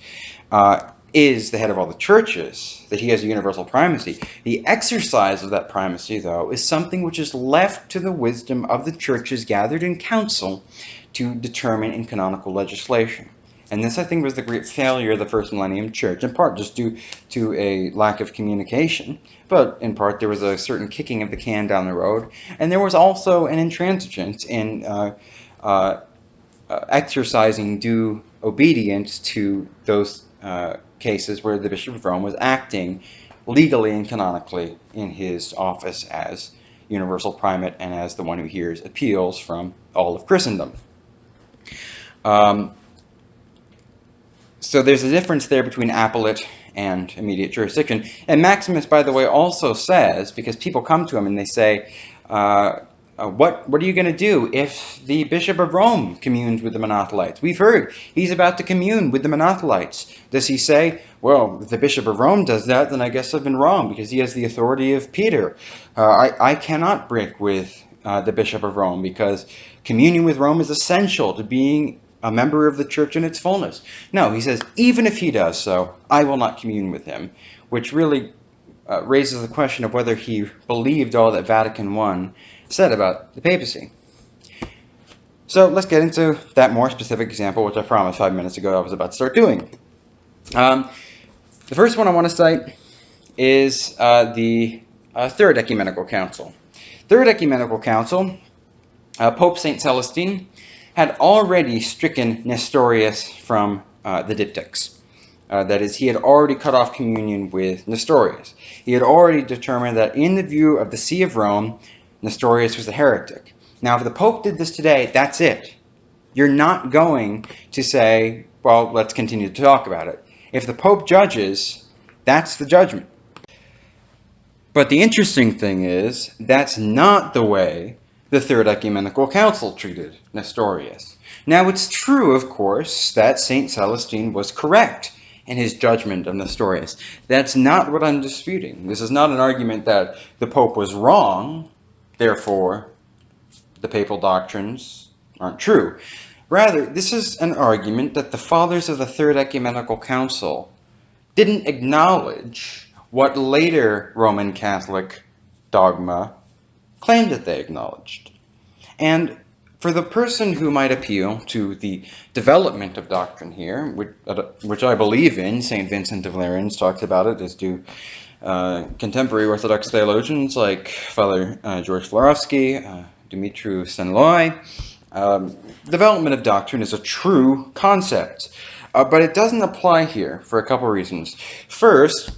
is the head of all the churches, that he has a universal primacy. The exercise of that primacy, though, is something which is left to the wisdom of the churches gathered in council to determine in canonical legislation. And this, I think, was the great failure of the first millennium church, in part just due to a lack of communication, but in part there was a certain kicking of the can down the road, and there was also an intransigence in exercising due obedience to those cases where the Bishop of Rome was acting legally and canonically in his office as universal primate and as the one who hears appeals from all of Christendom. So there's a difference there between appellate and immediate jurisdiction. And Maximus, by the way, also says, because people come to him and they say, what are you going to do if the Bishop of Rome communes with the Monothelites? We've heard he's about to commune with the Monothelites. Does he say, well, if the Bishop of Rome does that, then I guess I've been wrong because he has the authority of Peter. I cannot break with the Bishop of Rome because communion with Rome is essential to being a member of the church in its fullness. No, he says, even if he does so, I will not commune with him, which really raises the question of whether he believed all that Vatican I said about the papacy. So let's get into that more specific example, which I promised 5 minutes ago I was about to start doing. The first one I want to cite is the Third Ecumenical Council. Third Ecumenical Council, Pope St. Celestine had already stricken Nestorius from the diptychs. That is, he had already cut off communion with Nestorius. He had already determined that in the view of the See of Rome, Nestorius was a heretic. Now, if the Pope did this today, that's it. You're not going to say, well, let's continue to talk about it. If the Pope judges, that's the judgment. But the interesting thing is, that's not the way the Third Ecumenical Council treated Nestorius. Now, it's true, of course, that St. Celestine was correct in his judgment of Nestorius. That's not what I'm disputing. This is not an argument that the Pope was wrong, therefore the papal doctrines aren't true. Rather, this is an argument that the fathers of the Third Ecumenical Council didn't acknowledge what later Roman Catholic dogma claimed that they acknowledged. And for the person who might appeal to the development of doctrine here, which I believe in, St. Vincent of Lerins talks about it, as do contemporary Orthodox theologians like Father George Florovsky, Dumitru Stenloi, development of doctrine is a true concept, but it doesn't apply here for a couple reasons. First,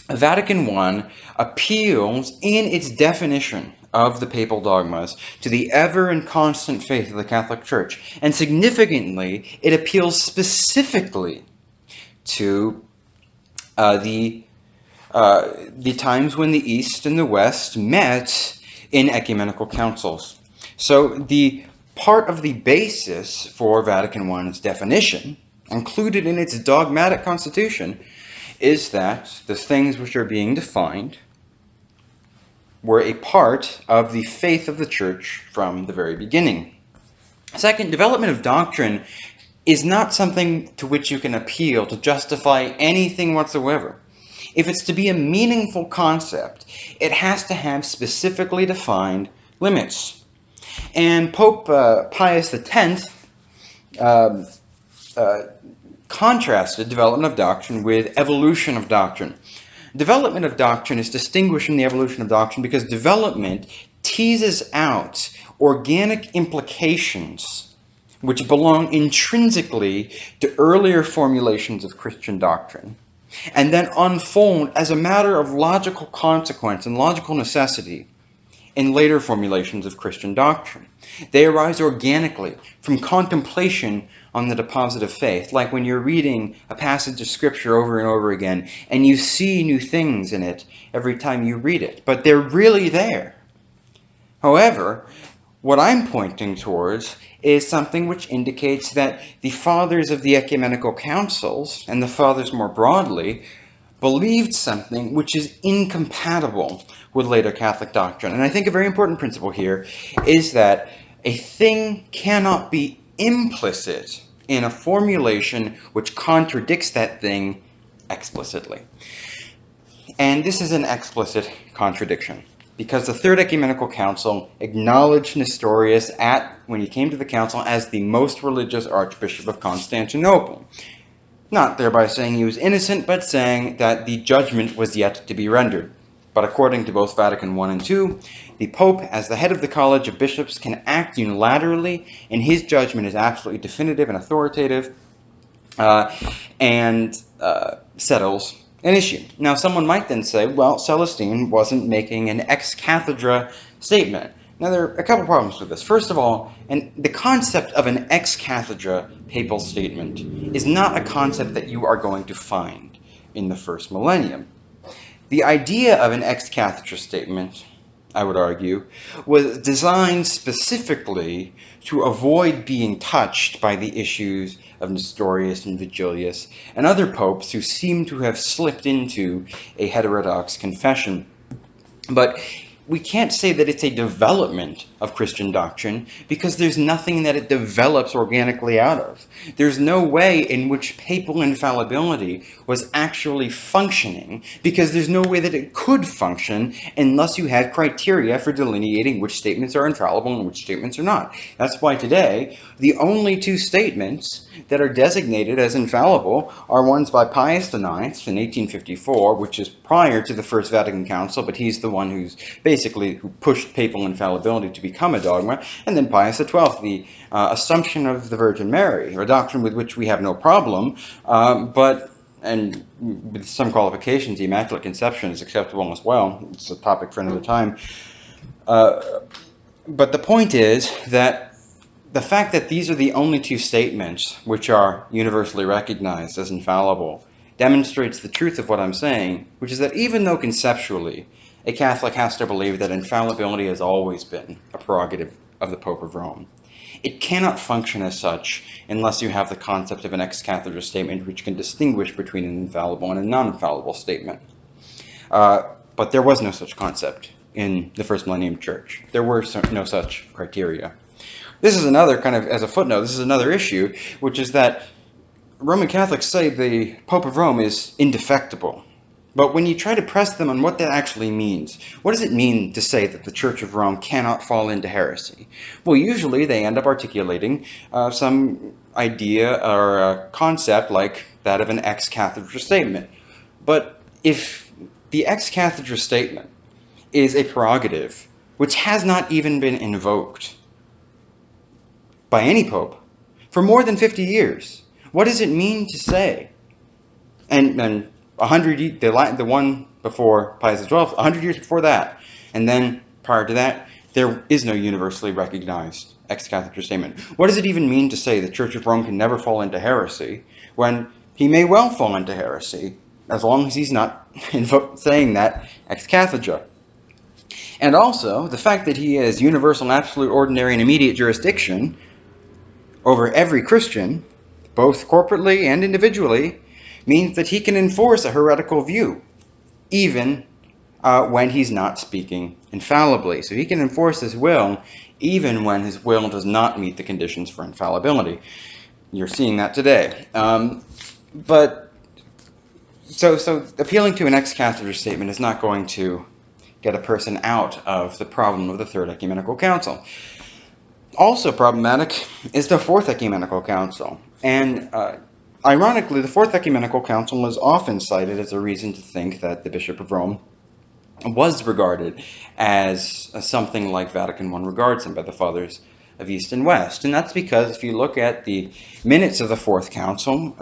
Vatican I appeals in its definition of the papal dogmas to the ever and constant faith of the Catholic Church. And significantly, it appeals specifically to the times when the East and the West met in ecumenical councils. So the part of the basis for Vatican I's definition, included in its dogmatic constitution, is that the things which are being defined were a part of the faith of the Church from the very beginning. Second, development of doctrine is not something to which you can appeal to justify anything whatsoever. If it's to be a meaningful concept, it has to have specifically defined limits. And Pope Pius X contrasted development of doctrine with evolution of doctrine. Development of doctrine is distinguished from the evolution of doctrine because development teases out organic implications which belong intrinsically to earlier formulations of Christian doctrine, and then unfold as a matter of logical consequence and logical necessity in later formulations of Christian doctrine. They arise organically from contemplation on the deposit of faith, like when you're reading a passage of Scripture over and over again, and you see new things in it every time you read it, but they're really there. However, What I'm pointing towards is something which indicates that the fathers of the ecumenical councils, and the fathers more broadly, believed something which is incompatible with later Catholic doctrine. And I think a very important principle here is that a thing cannot be implicit in a formulation which contradicts that thing explicitly. And this is an explicit contradiction, because the Third Ecumenical Council acknowledged Nestorius when he came to the council, as the most religious Archbishop of Constantinople. Not thereby saying he was innocent, but saying that the judgment was yet to be rendered. But according to both Vatican I and II, the Pope, as the head of the College of Bishops, can act unilaterally, and his judgment is absolutely definitive and authoritative, and settles an issue. Now, someone might then say, well, Celestine wasn't making an ex cathedra statement. Now, there are a couple problems with this. First of all, the concept of an ex cathedra papal statement is not a concept that you are going to find in the first millennium. The idea of an ex cathedra statement, I would argue, was designed specifically to avoid being touched by the issues of Nestorius and Vigilius and other popes who seem to have slipped into a heterodox confession. But we can't say that it's a development of Christian doctrine, because there's nothing that it develops organically out of. There's no way in which papal infallibility was actually functioning, because there's no way that it could function unless you had criteria for delineating which statements are infallible and which statements are not. That's why today the only two statements that are designated as infallible are ones by Pius IX in 1854, which is prior to the First Vatican Council, but he's the one who pushed papal infallibility to become a dogma, and then Pius XII, the Assumption of the Virgin Mary, a doctrine with which we have no problem, and with some qualifications, the Immaculate Conception is acceptable as well. It's a topic for another time. But the point is that the fact that these are the only two statements which are universally recognized as infallible demonstrates the truth of what I'm saying, which is that even though conceptually a Catholic has to believe that infallibility has always been a prerogative of the Pope of Rome, it cannot function as such unless you have the concept of an ex cathedra statement which can distinguish between an infallible and a non-infallible statement. But there was no such concept in the First Millennium Church. There were no such criteria. This is another kind of, as a footnote, this is another issue, which is that Roman Catholics say the Pope of Rome is indefectible. But when you try to press them on what that actually means, what does it mean to say that the Church of Rome cannot fall into heresy? Well, usually they end up articulating some idea or a concept like that of an ex cathedra statement. But if the ex cathedra statement is a prerogative which has not even been invoked by any pope for more than 50 years, what does it mean to say? And 100, the one before Pius XII, 100 years before that, and then prior to that, there is no universally recognized ex cathedra statement. What does it even mean to say the Church of Rome can never fall into heresy, when he may well fall into heresy, as long as he's not saying that ex cathedra? And also, the fact that he has universal, absolute, ordinary, and immediate jurisdiction over every Christian, both corporately and individually, means that he can enforce a heretical view, even when he's not speaking infallibly. So he can enforce his will even when his will does not meet the conditions for infallibility. You're seeing that today. So appealing to an ex cathedra statement is not going to get a person out of the problem of the Third Ecumenical Council. Also problematic is the Fourth Ecumenical Council. And ironically, the Fourth Ecumenical Council is often cited as a reason to think that the Bishop of Rome was regarded as something like Vatican I regards him by the Fathers of East and West. And that's because if you look at the minutes of the Fourth Council,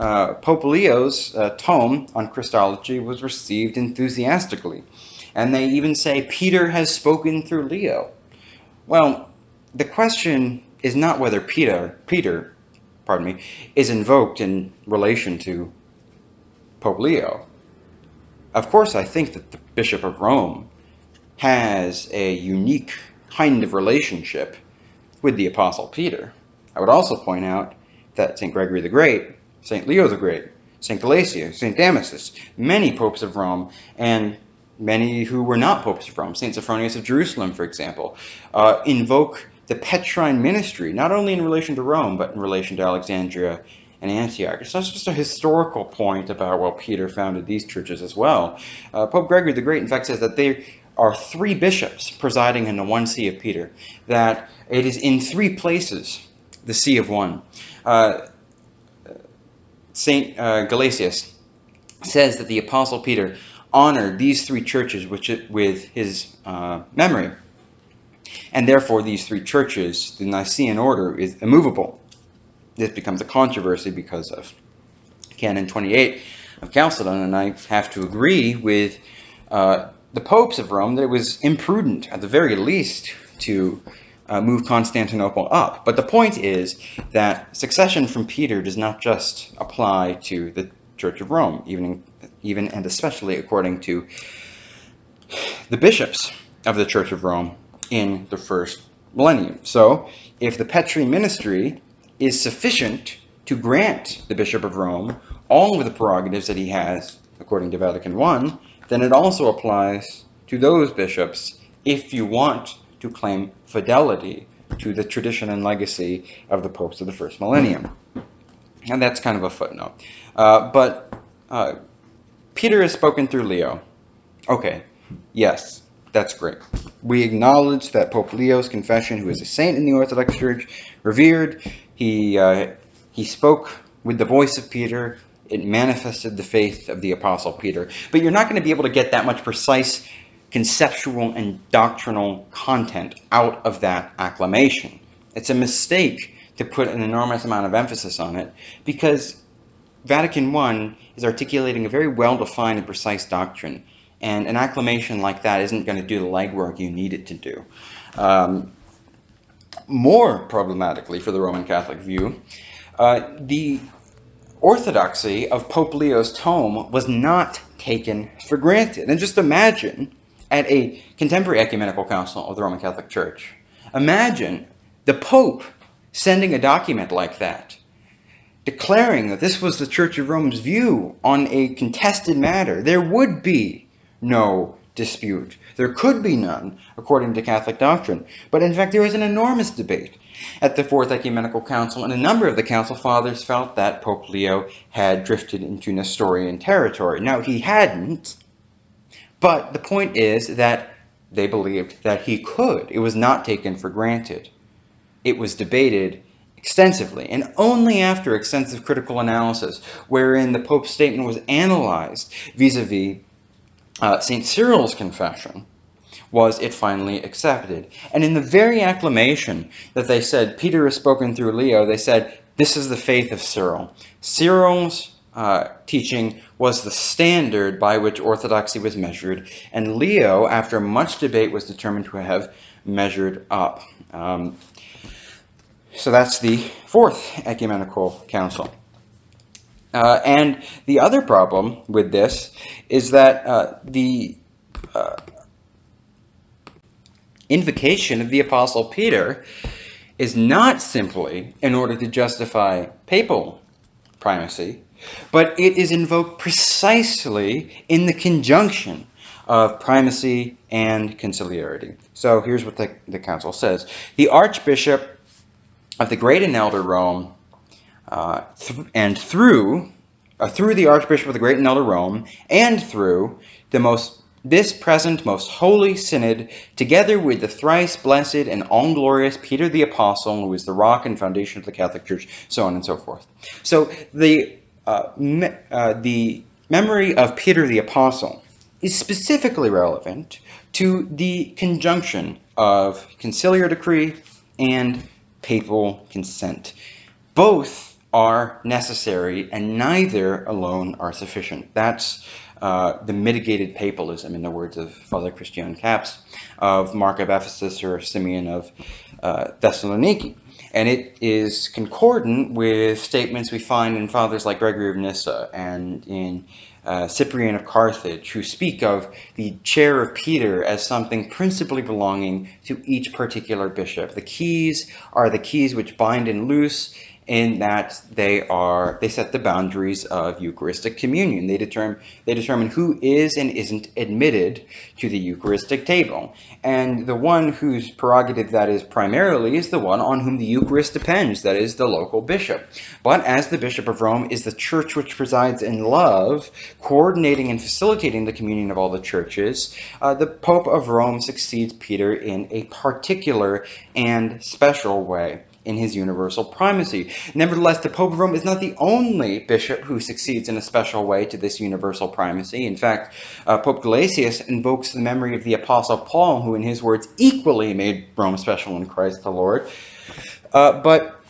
Pope Leo's tome on Christology was received enthusiastically. And they even say, Peter has spoken through Leo. Well, the question is not whether Peter is invoked in relation to Pope Leo. Of course, I think that the Bishop of Rome has a unique kind of relationship with the Apostle Peter. I would also point out that St. Gregory the Great, St. Leo the Great, St. Gelasius, St. Damasus, many popes of Rome, and many who were not popes of Rome, St. Sophronius of Jerusalem, for example, invoke the Petrine ministry, not only in relation to Rome, but in relation to Alexandria and Antioch. So that's just a historical point about, well, Peter founded these churches as well. Pope Gregory the Great, in fact, says that there are 3 bishops presiding in the one see of Peter, that it is in 3 places the see of one. St. Gelasius says that the Apostle Peter honored these 3 churches with his memory, and therefore these 3 churches, the Nicene order, is immovable. This becomes a controversy because of Canon 28 of Chalcedon, and I have to agree with the popes of Rome that it was imprudent, at the very least, to move Constantinople up. But the point is that succession from Peter does not just apply to the Church of Rome, even and especially according to the bishops of the Church of Rome in the first millennium. So, if the Petrine ministry is sufficient to grant the Bishop of Rome all of the prerogatives that he has, according to Vatican I, then it also applies to those bishops if you want to claim fidelity to the tradition and legacy of the popes of the first millennium. And that's kind of a footnote. But Peter has spoken through Leo. Okay, yes, that's great. We acknowledge that Pope Leo's confession, who is a saint in the Orthodox Church, revered. He spoke with the voice of Peter. It manifested the faith of the Apostle Peter. But you're not going to be able to get that much precise conceptual and doctrinal content out of that acclamation. It's a mistake to put an enormous amount of emphasis on it, because Vatican I is articulating a very well-defined and precise doctrine, and an acclamation like that isn't going to do the legwork you need it to do. More problematically for the Roman Catholic view, the orthodoxy of Pope Leo's tome was not taken for granted. And just imagine, at a contemporary ecumenical council of the Roman Catholic Church, imagine the Pope sending a document like that, declaring that this was the Church of Rome's view on a contested matter. There would be no dispute. There could be none, according to Catholic doctrine. But in fact, there was an enormous debate at the Fourth Ecumenical Council, and a number of the Council Fathers felt that Pope Leo had drifted into Nestorian territory. Now, he hadn't, but the point is that they believed that he could. It was not taken for granted. It was debated extensively, and only after extensive critical analysis, wherein the Pope's statement was analyzed vis-a-vis St. Cyril's confession, was it finally accepted. And in the very acclamation that they said, Peter has spoken through Leo, they said, this is the faith of Cyril. Cyril's teaching was the standard by which orthodoxy was measured, and Leo, after much debate, was determined to have measured up. So that's the Fourth Ecumenical Council. And the other problem with this is that the invocation of the Apostle Peter is not simply in order to justify papal primacy, but it is invoked precisely in the conjunction of primacy and conciliarity. So here's what the council says. The Archbishop of the Great and Elder Rome, through the Archbishop of the Great and Elder Rome, and through this present most holy synod, together with the thrice blessed and all-glorious Peter the Apostle, who is the rock and foundation of the Catholic Church, so on and so forth. So the memory of Peter the Apostle is specifically relevant to the conjunction of conciliar decree and papal consent. Both are necessary, and neither alone are sufficient. That's the mitigated papalism, in the words of Father Christian Capps, of Mark of Ephesus or Simeon of Thessaloniki. And it is concordant with statements we find in fathers like Gregory of Nyssa and in Cyprian of Carthage, who speak of the chair of Peter as something principally belonging to each particular bishop. The keys are the keys which bind and loose, in that they set the boundaries of Eucharistic communion. They determine who is and isn't admitted to the Eucharistic table. And the one whose prerogative that is primarily is the one on whom the Eucharist depends, that is, the local bishop. But as the Bishop of Rome is the church which presides in love, coordinating and facilitating the communion of all the churches, the Pope of Rome succeeds Peter in a particular and special way in his universal primacy. Nevertheless, the Pope of Rome is not the only bishop who succeeds in a special way to this universal primacy. In fact, Pope Gelasius invokes the memory of the Apostle Paul, who in his words equally made Rome special in Christ the Lord. But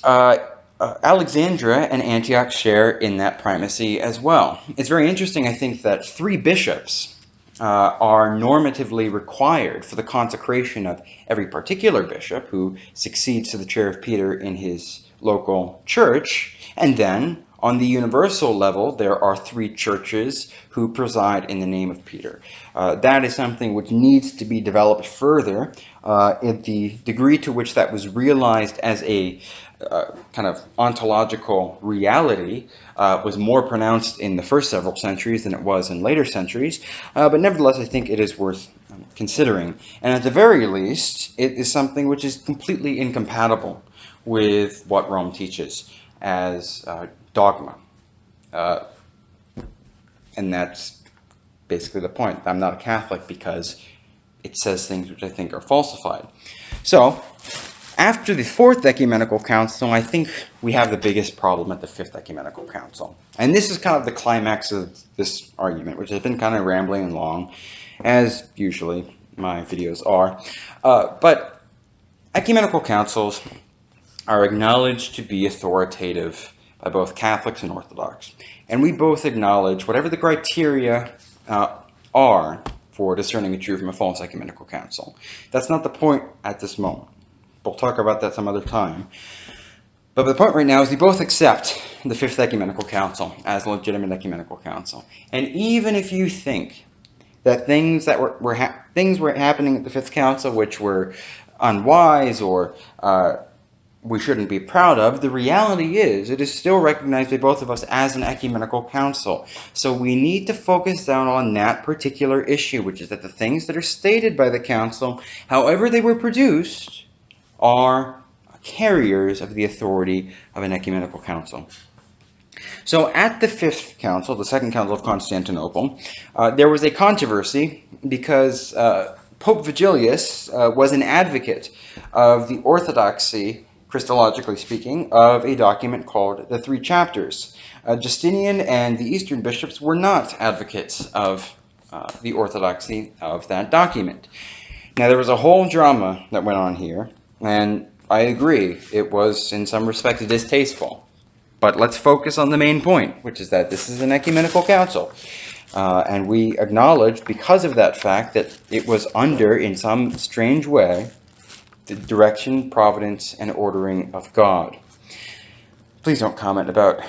Alexandria and Antioch share in that primacy as well. It's very interesting, I think, that 3 bishops are normatively required for the consecration of every particular bishop who succeeds to the chair of Peter in his local church. And then, on the universal level, there are 3 churches who preside in the name of Peter. That is something which needs to be developed further. In the degree to which that was realized as a kind of ontological reality was more pronounced in the first several centuries than it was in later centuries. But nevertheless, I think it is worth considering. And at the very least, it is something which is completely incompatible with what Rome teaches as dogma. And that's basically the point. I'm not a Catholic because it says things which I think are falsified. So, after the 4th Ecumenical Council, I think we have the biggest problem at the 5th Ecumenical Council. And this is kind of the climax of this argument, which has been kind of rambling and long, as usually my videos are. But ecumenical councils are acknowledged to be authoritative by both Catholics and Orthodox. And we both acknowledge whatever the criteria are for discerning a true from a false ecumenical council. That's not the point at this moment. We'll talk about that some other time. But the point right now is we both accept the 5th Ecumenical Council as a legitimate ecumenical council. And even if you think that things were happening at the 5th Council which were unwise or we shouldn't be proud of, the reality is it is still recognized by both of us as an ecumenical council. So we need to focus down on that particular issue, which is that the things that are stated by the council, however they were produced, are carriers of the authority of an ecumenical council. So at the 5th Council, the Second Council of Constantinople, there was a controversy because Pope Vigilius was an advocate of the orthodoxy, Christologically speaking, of a document called the Three Chapters. Justinian and the Eastern bishops were not advocates of the orthodoxy of that document. Now, there was a whole drama that went on here, and I agree, it was in some respects distasteful. But let's focus on the main point, which is that this is an ecumenical council. And we acknowledge, because of that fact, that it was under, in some strange way, the direction, providence, and ordering of God. Please don't comment about,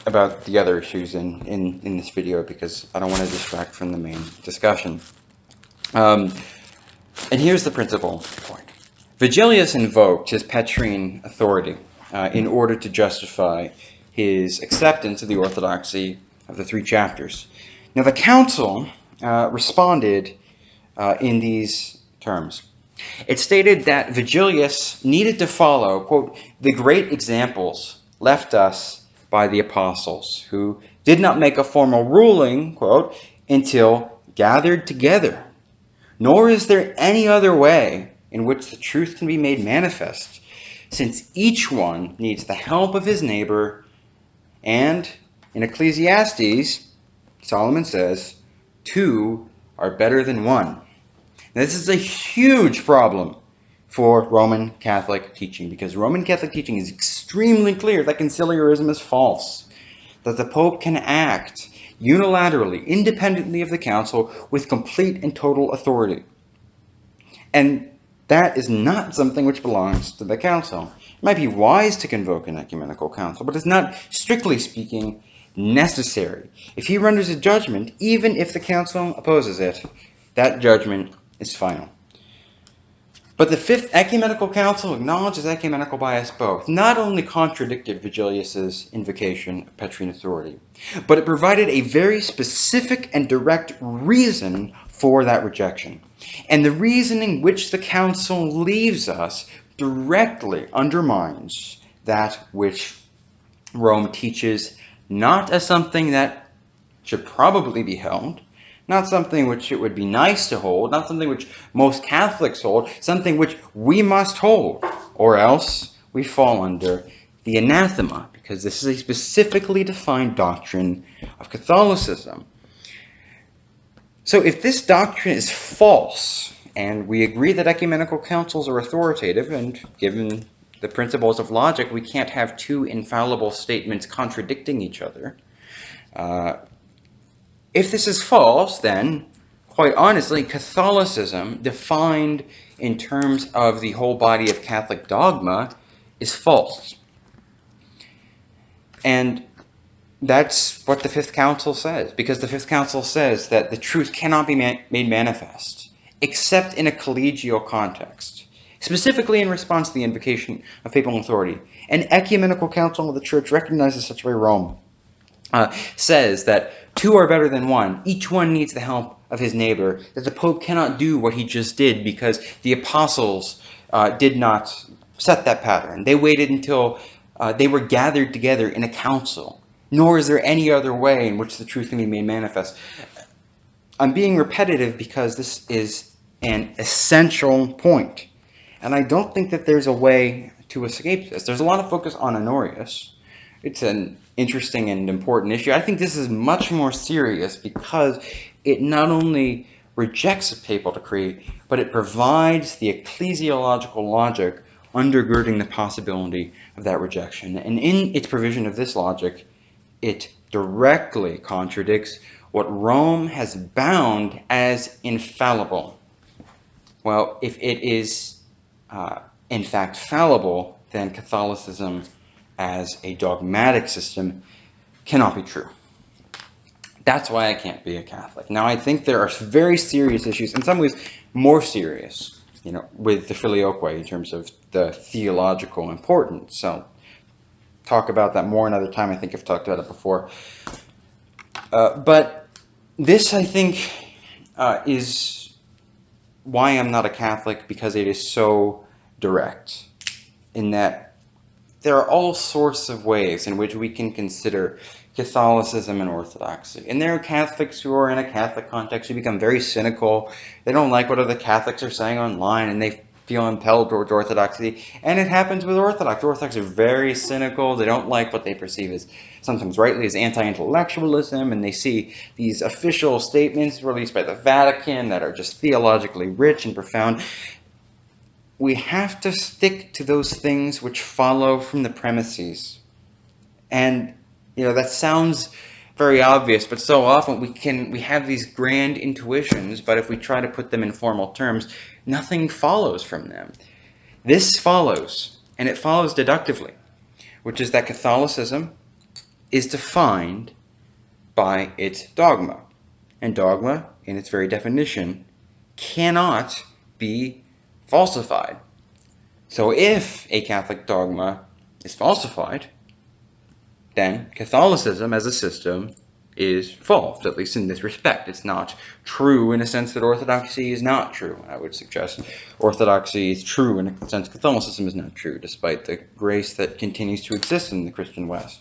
about the other issues in this video, because I don't want to distract from the main discussion. And here's the principal point. Vigilius invoked his Petrine authority in order to justify his acceptance of the orthodoxy of the Three Chapters. Now, the council responded in these terms. It stated that Vigilius needed to follow, quote, the great examples left us by the apostles, who did not make a formal ruling, quote, until gathered together. Nor is there any other way in which the truth can be made manifest, since each one needs the help of his neighbor. And in Ecclesiastes, Solomon says, 2 are better than 1. Now, this is a huge problem for Roman Catholic teaching, because Roman Catholic teaching is extremely clear that conciliarism is false, that the Pope can act unilaterally, independently of the council, with complete and total authority. And That is not something which belongs to the council. It might be wise to convoke an ecumenical council, but it's not, strictly speaking, necessary. If he renders a judgment, even if the council opposes it, that judgment is final. But the Fifth Ecumenical Council acknowledges ecumenical bias both. Not only contradicted Vigilius's invocation of Petrine authority, but it provided a very specific and direct reason for that rejection. And the reasoning which the council leaves us directly undermines that which Rome teaches, not as something that should probably be held, not something which it would be nice to hold, not something which most Catholics hold, something which we must hold, or else we fall under the anathema, because this is a specifically defined doctrine of Catholicism. So if this doctrine is false, and we agree that ecumenical councils are authoritative, and given the principles of logic, we can't have two infallible statements contradicting each other, if this is false, then, quite honestly, Catholicism, defined in terms of the whole body of Catholic dogma, is false. And that's what the Fifth Council says, because the Fifth Council says that the truth cannot be made manifest, except in a collegial context, specifically in response to the invocation of papal authority. An ecumenical council of the Church recognizes such a way. Rome says that two are better than one. Each one needs the help of his neighbor. That the Pope cannot do what he just did because the apostles did not set that pattern. They waited until they were gathered together in a council. Nor is there any other way in which the truth can be made manifest. I'm being repetitive because this is an essential point. And I don't think that there's a way to escape this. There's a lot of focus on Honorius. It's an interesting and important issue. I think this is much more serious because it not only rejects a papal decree, but it provides the ecclesiological logic undergirding the possibility of that rejection. And in its provision of this logic, it directly contradicts what Rome has bound as infallible. Well, if it is in fact fallible, then Catholicism as a dogmatic system cannot be true. That's why I can't be a Catholic. Now, I think there are very serious issues, in some ways more serious, with the filioque in terms of the theological importance. So, talk about that more another time. I think I've talked about it before. But this, I think, is why I'm not a Catholic, because it is so direct, in that there are all sorts of ways in which we can consider Catholicism and Orthodoxy. And there are Catholics who are in a Catholic context who become very cynical. They don't like what other Catholics are saying online, and they feel impelled towards Orthodoxy. And it happens with Orthodox. Orthodox are very cynical. They don't like what they perceive as, sometimes rightly, as anti-intellectualism, and they see these official statements released by the Vatican that are just theologically rich and profound. We have to stick to those things which follow from the premises. And, that sounds very obvious, but so often we have these grand intuitions, but if we try to put them in formal terms, nothing follows from them. This follows, and it follows deductively, which is that Catholicism is defined by its dogma. And dogma, in its very definition, cannot be falsified. So if a Catholic dogma is falsified, then Catholicism as a system is false, at least in this respect. It's not true in a sense that Orthodoxy is not true. I would suggest Orthodoxy is true in a sense Catholicism is not true, despite the grace that continues to exist in the Christian West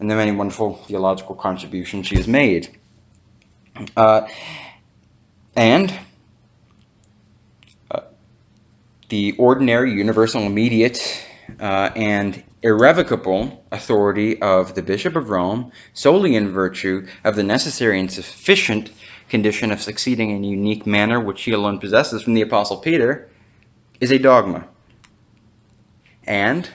and the many wonderful theological contributions she has made. The ordinary, universal, immediate, and irrevocable authority of the Bishop of Rome, solely in virtue of the necessary and sufficient condition of succeeding in a unique manner which he alone possesses from the Apostle Peter, is a dogma. And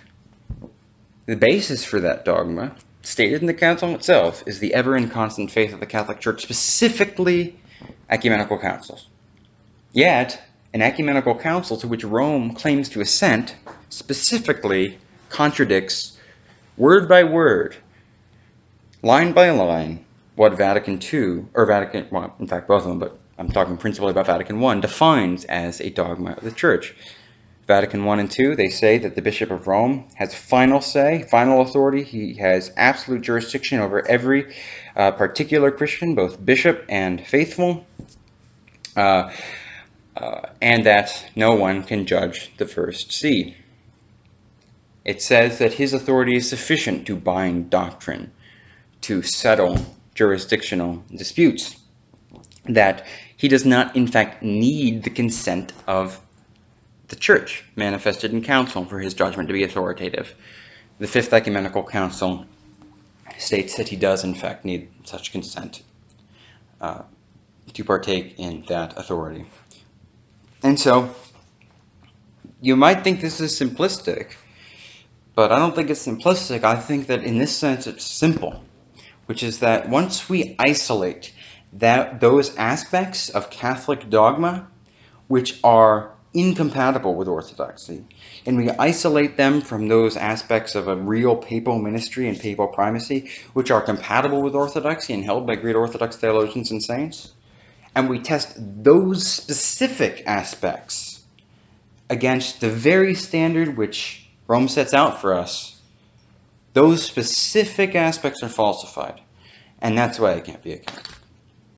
the basis for that dogma, stated in the Council itself, is the ever and constant faith of the Catholic Church, specifically ecumenical councils. Yet, an ecumenical council to which Rome claims to assent specifically contradicts word by word, line by line, what Vatican II, or Vatican, well, in fact, both of them, but I'm talking principally about Vatican I, defines as a dogma of the Church. Vatican I and II, they say that the Bishop of Rome has final say, final authority. He has absolute jurisdiction over every particular Christian, both bishop and faithful, and that no one can judge the first see. It says that his authority is sufficient to bind doctrine, to settle jurisdictional disputes, that he does not, in fact, need the consent of the Church manifested in council for his judgment to be authoritative. The Fifth Ecumenical Council states that he does, in fact, need such consent to partake in that authority. And so, you might think this is simplistic, but I don't think it's simplistic. I think that in this sense it's simple, which is that once we isolate those aspects of Catholic dogma which are incompatible with orthodoxy, and we isolate them from those aspects of a real papal ministry and papal primacy which are compatible with orthodoxy and held by great Orthodox theologians and saints, and we test those specific aspects against the very standard which Rome sets out for us, those specific aspects are falsified, and that's why it can't be a canon.